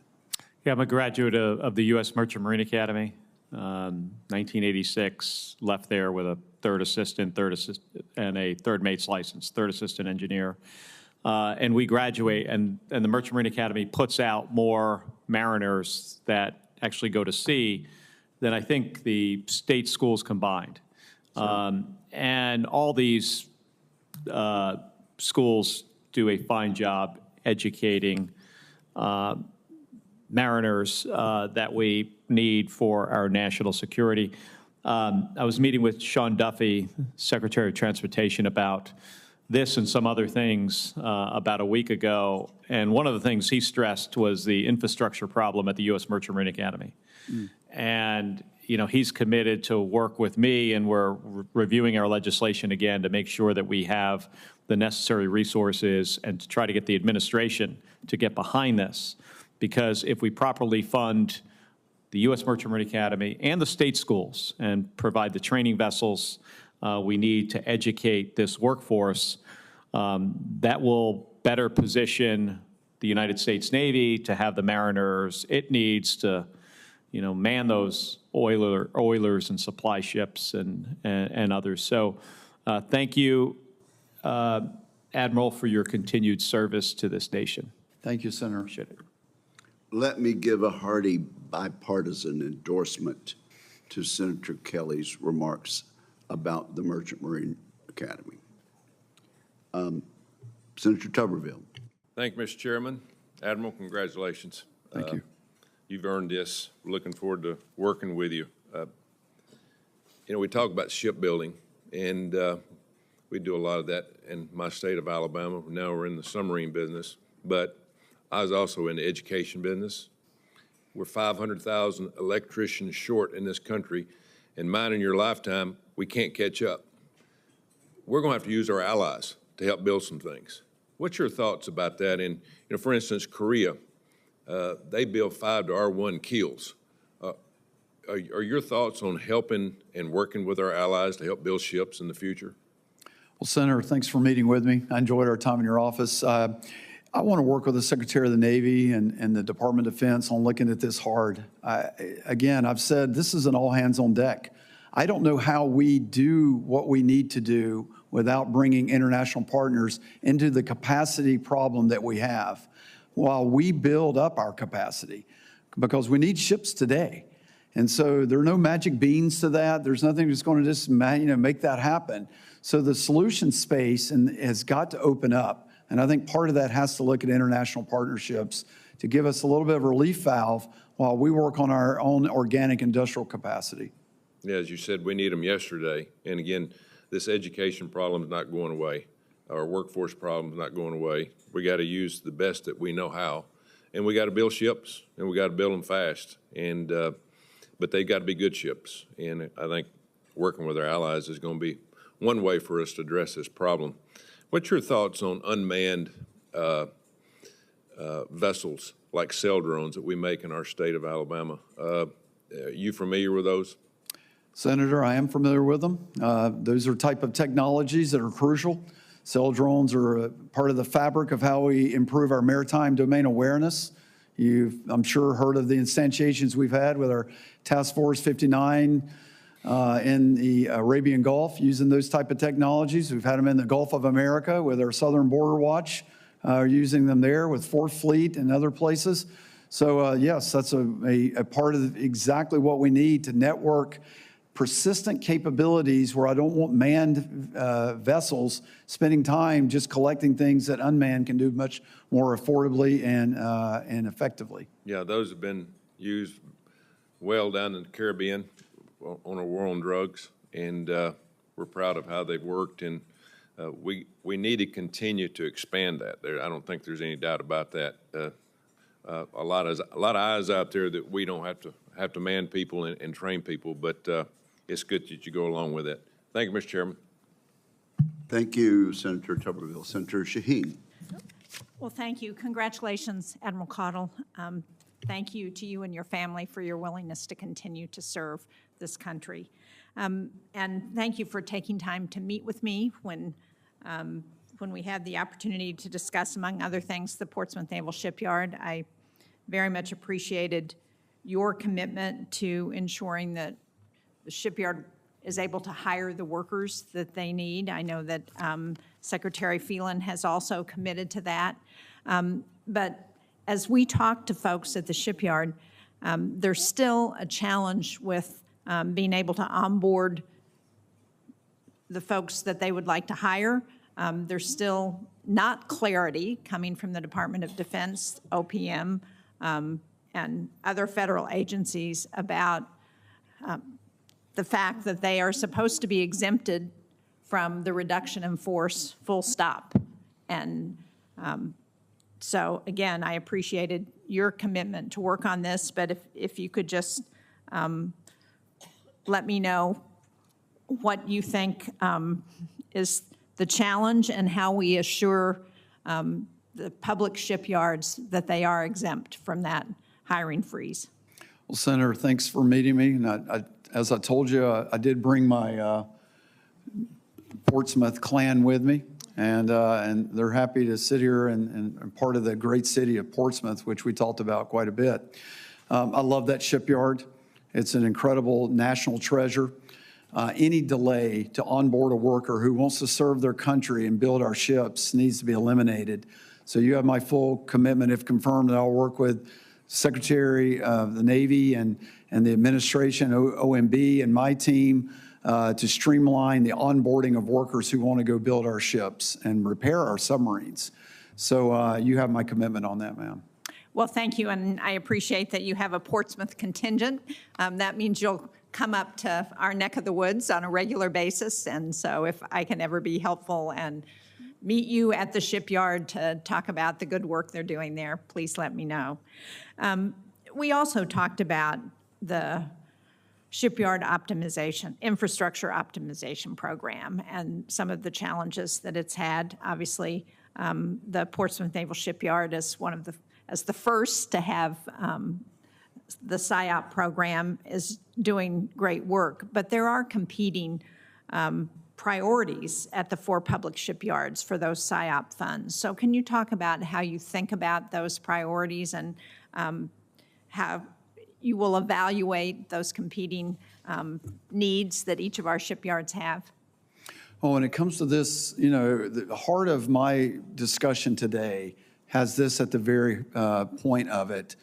Yeah, I'm a graduate of the U.S. Merchant Marine Academy. 1986, left there with a third assistant, and a third mate's license, third assistant engineer. And we graduate, and the Merchant Marine Academy puts out more mariners that actually go to sea than I think the state schools combined. And all these schools do a fine job educating mariners that we need for our national security. I was meeting with Sean Duffy, Secretary of Transportation, about this and some other things about a week ago, and one of the things he stressed was the infrastructure problem at the U.S. Merchant Marine Academy. And he's committed to work with me, and we're reviewing our legislation again to make sure that we have the necessary resources and to try to get the administration to get behind this. Because if we properly fund the U.S. Merchant Marine Academy and the state schools and provide the training vessels we need to educate this workforce, that will better position the United States Navy to have the mariners it needs to, man those oilers and supply ships and others. So thank you, Admiral, for your continued service to this nation. Thank you, Senator. Appreciate it. Let me give a hearty bipartisan endorsement to Senator Kelly's remarks about the Merchant Marine Academy. Senator Tuberville. Thank you, Mr. Chairman. Admiral, congratulations. Thank you. You've earned this. We're looking forward to working with you. We talk about shipbuilding, and we do a lot of that in my state of Alabama. Now we're in the submarine business, but I was also in the education business. We're 500,000 electricians short in this country, and mine in your lifetime, we can't catch up. We're going to have to use our allies to help build some things. What's your thoughts about that? And, for instance, Korea, they build 5 to R1 keels. Are your thoughts on helping and working with our allies to help build ships in the future? Well, Senator, thanks for meeting with me. I enjoyed our time in your office. I want to work with the Secretary of the Navy and the Department of Defense on looking at this hard. Again, I've said this is an all hands on deck. I don't know how we do what we need to do without bringing international partners into the capacity problem that we have while we build up our capacity, because we need ships today. And so there are no magic beans to that. There's nothing that's going to just make that happen. So the solution space has got to open up. And I think part of that has to look at international partnerships to give us a little bit of a relief valve while we work on our own organic industrial capacity. Yeah, as you said, we need them yesterday. And again, this education problem is not going away. Our workforce problem is not going away. We got to use the best that we know how. And we got to build ships, and we got to build them fast. And but they got to be good ships. And I think working with our allies is going to be one way for us to address this problem. What's your thoughts on unmanned vessels like sail drones that we make in our state of Alabama? Are you familiar with those? Senator, I am familiar with them. Those are type of technologies that are crucial. Sail drones are a part of the fabric of how we improve our maritime domain awareness. You've, I'm sure, heard of the instantiations we've had with our Task Force 59 in the Arabian Gulf using those type of technologies. We've had them in the Gulf of America with our Southern Border Watch, using them there with Fourth Fleet and other places. So yes, that's a part of exactly what we need to network persistent capabilities where I don't want manned vessels spending time just collecting things that unmanned can do much more affordably and effectively. Yeah, those have been used well down in the Caribbean on a war on drugs, and we're proud of how they've worked, and we need to continue to expand that. I don't think there's any doubt about that. A lot of eyes out there that we don't have to man people and train people, but it's good that you go along with it. Thank you, Mr. Chairman. Thank you, Senator Tuberville. Senator Shaheen. Well, thank you. Congratulations, Admiral Cottle. Thank you to you and your family for your willingness to continue to serve this country. And thank you for taking time to meet with me when we had the opportunity to discuss, among other things, the Portsmouth Naval Shipyard. I very much appreciated your commitment to ensuring that the shipyard is able to hire the workers that they need. I know that Secretary Phelan has also committed to that. But as we talk to folks at the shipyard, there's still a challenge with being able to onboard the folks that they would like to hire. There's still not clarity coming from the Department of Defense, OPM, and other federal agencies about the fact that they are supposed to be exempted from the reduction in force, full stop. And so, again, I appreciated your commitment to work on this, but if you could just let me know what you think is the challenge and how we assure the public shipyards that they are exempt from that hiring freeze. Well, Senator, thanks for meeting me. And as I told you, I did bring my Portsmouth clan with me, and they're happy to sit here and part of the great city of Portsmouth, which we talked about quite a bit. I love that shipyard. It's an incredible national treasure. Any delay to onboard a worker who wants to serve their country and build our ships needs to be eliminated. So you have my full commitment, if confirmed, that I'll work with Secretary of the Navy and the administration, OMB, and my team to streamline the onboarding of workers who want to go build our ships and repair our submarines. So you have my commitment on that, ma'am. Well, thank you, and I appreciate that you have a Portsmouth contingent. That means you'll come up to our neck of the woods on a regular basis, and so if I can ever be helpful and meet you at the shipyard to talk about the good work they're doing there, please let me know. We also talked about the shipyard optimization, infrastructure optimization program, and some of the challenges that it's had. Obviously, the Portsmouth Naval Shipyard is as the first to have the SIOP program is doing great work, but there are competing priorities at the 4 public shipyards for those SIOP funds. So can you talk about how you think about those priorities and how you will evaluate those competing needs that each of our shipyards have? Well, when it comes to this, the heart of my discussion today has this at the very point of it,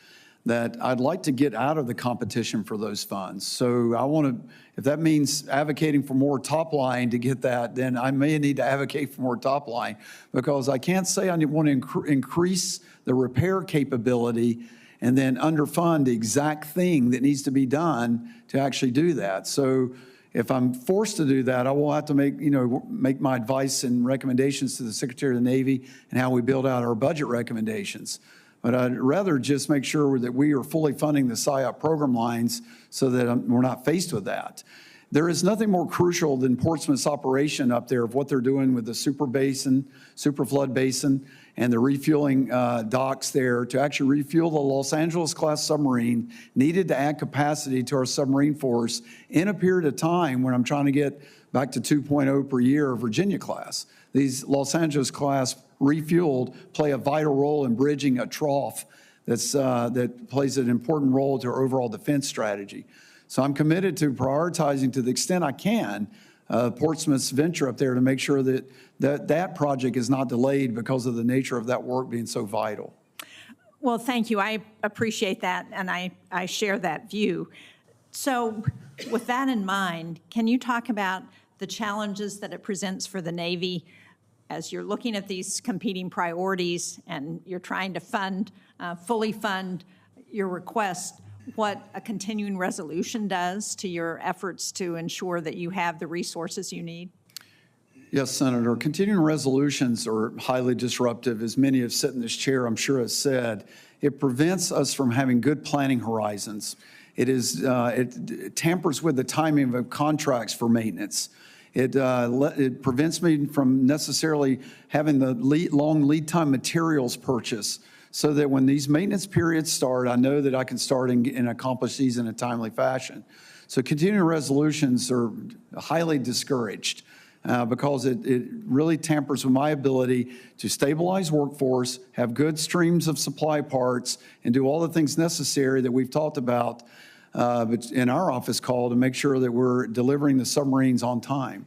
that I'd like to get out of the competition for those funds. So I want to, if that means advocating for more top line to get that, then I may need to advocate for more top line, because I can't say I want to increase the repair capability and then underfund the exact thing that needs to be done to actually do that. So if I'm forced to do that, I will have to make my advice and recommendations to the Secretary of the Navy and how we build out our budget recommendations. But I'd rather just make sure that we are fully funding the SIOP program lines so that we're not faced with that. There is nothing more crucial than Portsmouth's operation up there of what they're doing with the super flood basin, and the refueling docks there to actually refuel the Los Angeles class submarine needed to add capacity to our submarine force in a period of time when I'm trying to get back to 2.0 per year of Virginia class. These Los Angeles class refueled play a vital role in bridging a trough that plays an important role to our overall defense strategy. So I'm committed to prioritizing to the extent I can Portsmouth's venture up there to make sure that project is not delayed because of the nature of that work being so vital. Well, thank you. I appreciate that, and I share that view. So with that in mind, can you talk about the challenges that it presents for the Navy as you're looking at these competing priorities and you're trying to fully fund your request, what a continuing resolution does to your efforts to ensure that you have the resources you need? Yes, Senator. Continuing resolutions are highly disruptive, as many have said in this chair, I'm sure has said. It prevents us from having good planning horizons. It tampers with the timing of contracts for maintenance. It prevents me from necessarily having the long lead time materials purchase, so that when these maintenance periods start, I know that I can start and accomplish these in a timely fashion. So continuing resolutions are highly discouraged because it really tampers with my ability to stabilize workforce, have good streams of supply parts, and do all the things necessary that we've talked about in our office call to make sure that we're delivering the submarines on time.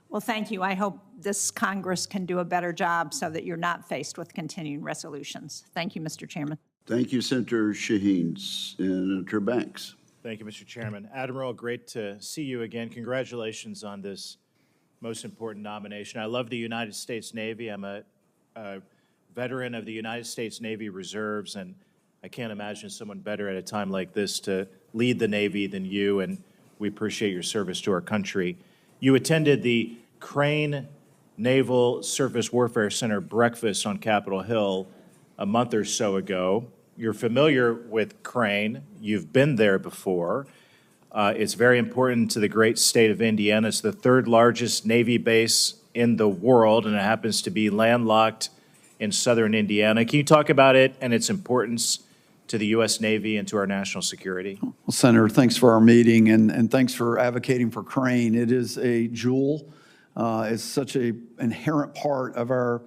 Well, thank you. I hope this Congress can do a better job so that you're not faced with continuing resolutions. Thank you, Mr. Chairman. Thank you, Senator Shaheen. Senator Banks. Thank you, Mr. Chairman. Admiral, great to see you again. Congratulations on this most important nomination. I love the United States Navy. I'm a veteran of the United States Navy Reserves, and I can't imagine someone better at a time like this to lead the Navy than you, and we appreciate your service to our country. You attended the Crane Naval Surface Warfare Center breakfast on Capitol Hill a month or so ago. You're familiar with Crane. You've been there before. It's very important to the great state of Indiana. It's the third largest Navy base in the world, and it happens to be landlocked in southern Indiana. Can you talk about it and its importance to the U.S. Navy and to our national security? Well, Senator, thanks for our meeting, and thanks for advocating for Crane. It is a jewel. It's such an inherent part of our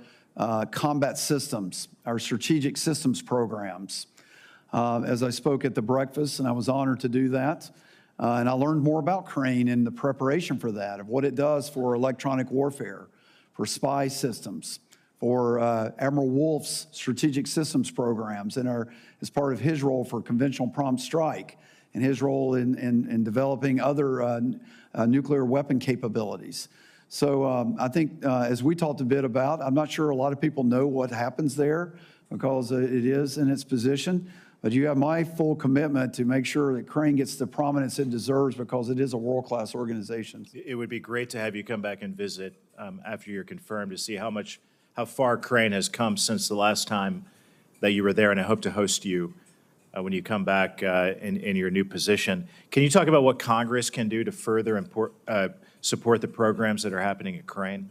combat systems, our strategic systems programs. As I spoke at the breakfast, and I was honored to do that, and I learned more about Crane in the preparation for that, of what it does for electronic warfare, for spy systems, for Admiral Wolf's strategic systems programs, and as part of his role for conventional prompt strike, and his role in developing other nuclear weapon capabilities. So I think as we talked a bit about, I'm not sure a lot of people know what happens there because it is in its position, but you have my full commitment to make sure that Crane gets the prominence it deserves because it is a world-class organization. It would be great to have you come back and visit after you're confirmed to see how far Crane has come since the last time that you were there, and I hope to host you when you come back in your new position. Can you talk about what Congress can do to further support the programs that are happening at Crane?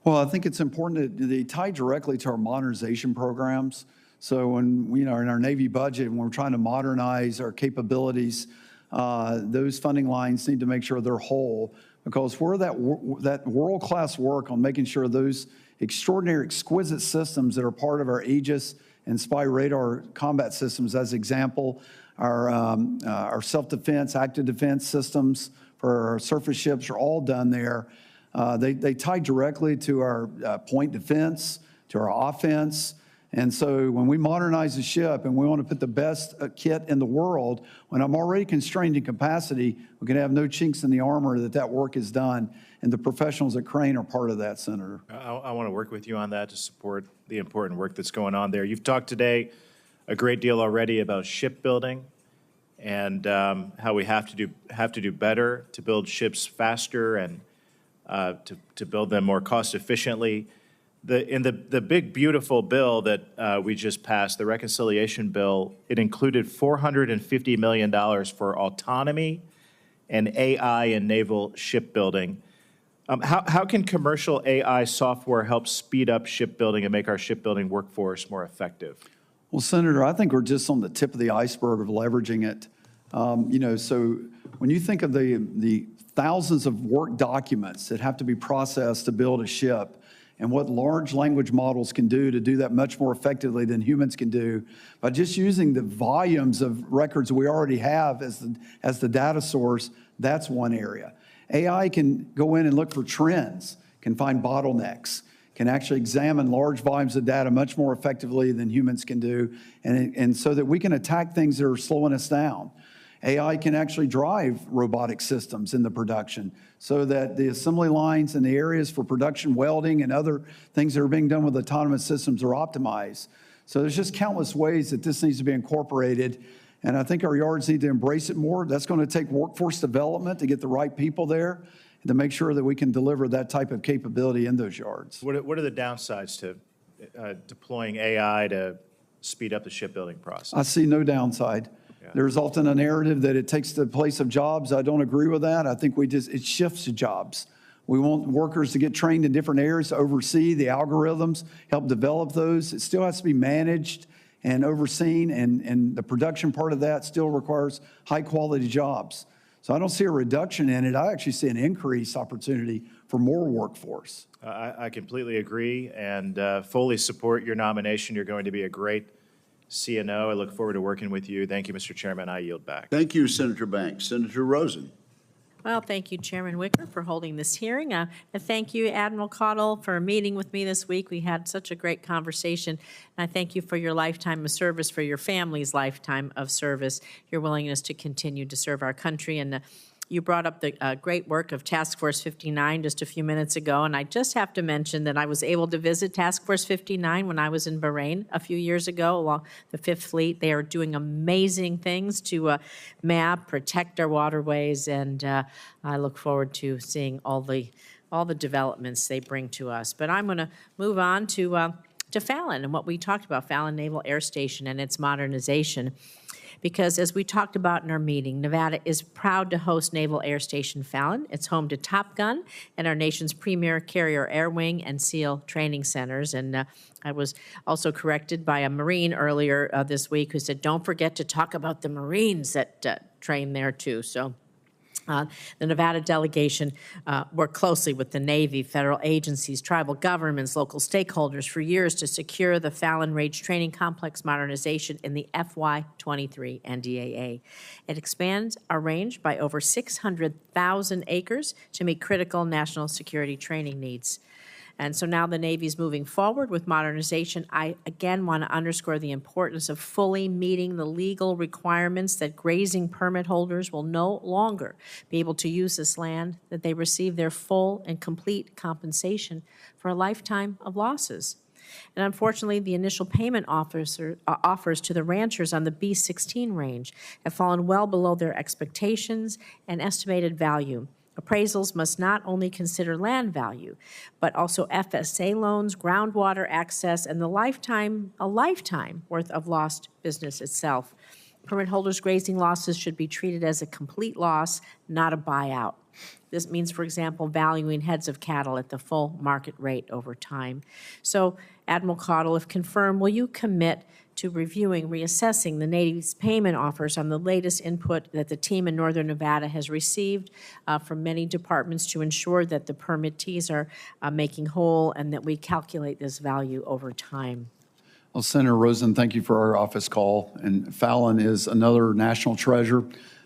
Well, I think it's important that they tie directly to our modernization programs. So when in our Navy budget, when we're trying to modernize our capabilities, those funding lines need to make sure they're whole, because where that world-class work on making sure those extraordinary, exquisite systems that are part of our Aegis and spy radar combat systems, as example, our self-defense, active defense systems for our surface ships are all done there. They tie directly to our point defense, to our offense. And so when we modernize the ship and we want to put the best kit in the world, when I'm already constrained in capacity, we can have no chinks in the armor that work is done. And the professionals at Crane are part of that, Senator. I want to work with you on that to support the important work that's going on there. You've talked today a great deal already about shipbuilding and how we have to do better to build ships faster and to build them more cost efficiently. In the big, beautiful bill that we just passed, the reconciliation bill, it included $450 million for autonomy and AI in naval shipbuilding. How can commercial AI software help speed up shipbuilding and make our shipbuilding workforce more effective? Well, Senator, I think we're just on the tip of the iceberg of leveraging it. So when you think of the thousands of work documents that have to be processed to build a ship, and what large language models can do that much more effectively than humans can do, by just using the volumes of records we already have as the data source, that's one area. AI can go in and look for trends, can find bottlenecks, can actually examine large volumes of data much more effectively than humans can do, and so that we can attack things that are slowing us down. AI can actually drive robotic systems in the production so that the assembly lines and the areas for production welding and other things that are being done with autonomous systems are optimized. So there's just countless ways that this needs to be incorporated, and I think our yards need to embrace it more. That's going to take workforce development to get the right people there and to make sure that we can deliver that type of capability in those yards. What are the downsides to deploying AI to speed up the shipbuilding process? I see no downside. There's often a narrative that it takes the place of jobs. I don't agree with that. I think it shifts to jobs. We want workers to get trained in different areas to oversee the algorithms, help develop those. It still has to be managed and overseen, and the production part of that still requires high-quality jobs. So I don't see a reduction in it. I actually see an increased opportunity for more workforce. I completely agree and fully support your nomination. You're going to be a great CNO. I look forward to working with you. Thank you, Mr. Chairman. I yield back. Thank you, Senator Banks. Senator Rosen. Well, thank you, Chairman Wicker, for holding this hearing. And thank you, Admiral Caudill, for meeting with me this week. We had such a great conversation. And I thank you for your lifetime of service, for your family's lifetime of service, your willingness to continue to serve our country. And you brought up the great work of Task Force 59 just a few minutes ago, and I just have to mention that I was able to visit Task Force 59 when I was in Bahrain a few years ago along the Fifth Fleet. They are doing amazing things to map, protect our waterways, and I look forward to seeing all the developments they bring to us. But I'm going to move on to Fallon and what we talked about, Fallon Naval Air Station and its modernization. Because as we talked about in our meeting, Nevada is proud to host Naval Air Station Fallon. It's home to Top Gun and our nation's premier carrier Air Wing and SEAL training centers. And I was also corrected by a Marine earlier this week who said, don't forget to talk about the Marines that train there too. So the Nevada delegation worked closely with the Navy, federal agencies, tribal governments, local stakeholders for years to secure the Fallon Range Training Complex modernization in the FY23 NDAA. It expands our range by over 600,000 acres to meet critical national security training needs. And so now the Navy's moving forward with modernization. I again want to underscore the importance of fully meeting the legal requirements that grazing permit holders will no longer be able to use this land, that they receive their full and complete compensation for a lifetime of losses. And unfortunately, the initial payment offers to the ranchers on the B-16 range have fallen well below their expectations and estimated value. Appraisals must not only consider land value, but also FSA loans, groundwater access, and a lifetime worth of lost business itself. Permit holders' grazing losses should be treated as a complete loss, not a buyout. This means, for example, valuing heads of cattle at the full market rate over time. So, Admiral Caudill, if confirmed, will you commit to reviewing, reassessing the Navy's payment offers on the latest input that the team in Northern Nevada has received from many departments to ensure that the permittees are making whole and that we calculate this value over time? Well, Senator Rosen, thank you for our office call. And Fallon is another national treasure.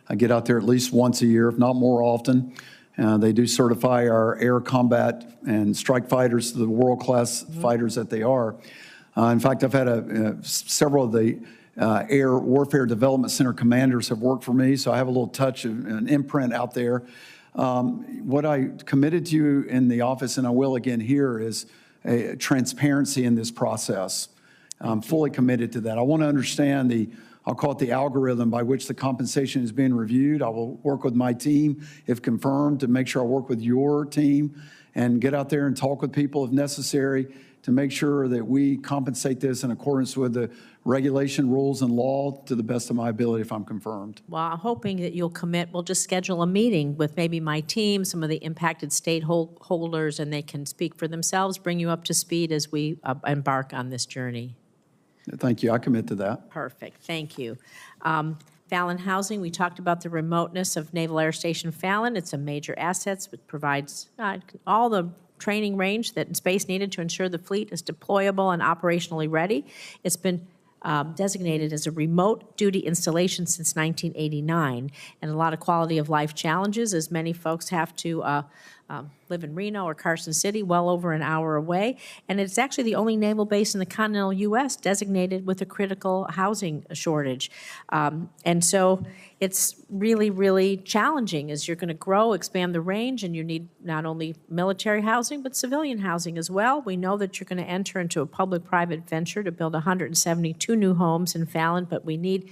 I get out there at least once a year, if not more often. They do certify our air combat and strike fighters to the world-class fighters that they are. In fact, I've had several of the Air Warfare Development Center commanders have worked for me, so I have a little touch of an imprint out there. What I committed to you in the office, and I will again here, is a transparency in this process. I'm fully committed to that. I want to understand I'll call it the algorithm by which the compensation is being reviewed. I will work with my team, if confirmed, to make sure I work with your team and get out there and talk with people if necessary to make sure that we compensate this in accordance with the regulation, rules, and law to the best of my ability if I'm confirmed. Well, I'm hoping that you'll commit. We'll just schedule a meeting with maybe my team, some of the impacted stakeholders, and they can speak for themselves, bring you up to speed as we embark on this journey. Thank you. I commit to that. Perfect. Thank you. Fallon Housing, we talked about the remoteness of Naval Air Station Fallon. It's a major asset. It provides all the training range that space needed to ensure the fleet is deployable and operationally ready. It's been designated as a remote duty installation since 1989, and a lot of quality of life challenges as many folks have to live in Reno or Carson City, well over an hour away. And it's actually the only naval base in the continental U.S. designated with a critical housing shortage. And so it's really, really challenging as you're going to grow, expand the range, and you need not only military housing, but civilian housing as well. We know that you're going to enter into a public-private venture to build 172 new homes in Fallon, but we need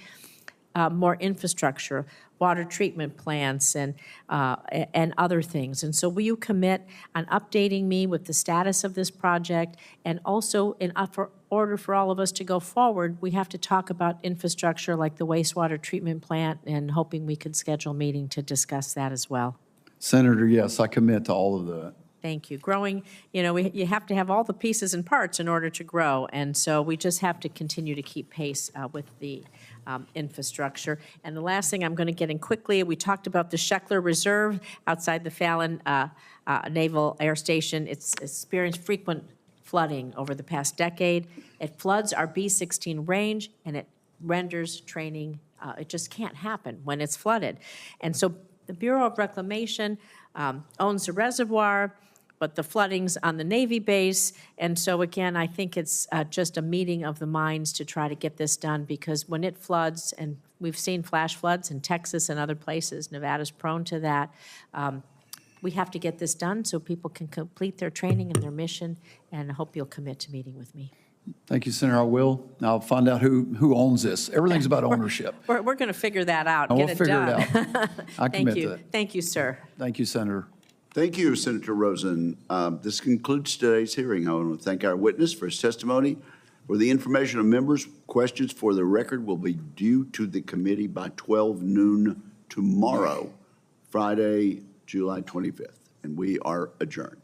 more infrastructure, water treatment plants, and other things. And so will you commit on updating me with the status of this project? And also, in order for all of us to go forward, we have to talk about infrastructure like the wastewater treatment plant, and hoping we could schedule a meeting to discuss that as well. Senator, yes, I commit to all of that. Thank you. Growing, you have to have all the pieces and parts in order to grow. And so we just have to continue to keep pace with the infrastructure. And the last thing I'm going to get in quickly, we talked about the Sheckler Reserve outside the Fallon Naval Air Station. It's experienced frequent flooding over the past decade. It floods our B-16 range, and it renders training. It just can't happen when it's flooded. And so the Bureau of Reclamation owns the reservoir, but the flooding's on the Navy base. And so again, I think it's just a meeting of the minds to try to get this done, because when it floods, and we've seen flash floods in Texas and other places, Nevada's prone to that, we have to get this done so people can complete their training and their mission, and I hope you'll commit to meeting with me. Thank you, Senator. I will. I'll find out who owns this. Everything's about ownership. We're going to figure that out, And get we'll it figure done. it out. I commit to it. Thank you, sir. Thank you, Senator. Thank you, Senator Rosen. This concludes today's hearing. I want to thank our witness for his testimony. For the information of members, questions for the record will be due to the committee by 12 noon tomorrow, Friday, July 25th, and we are adjourned.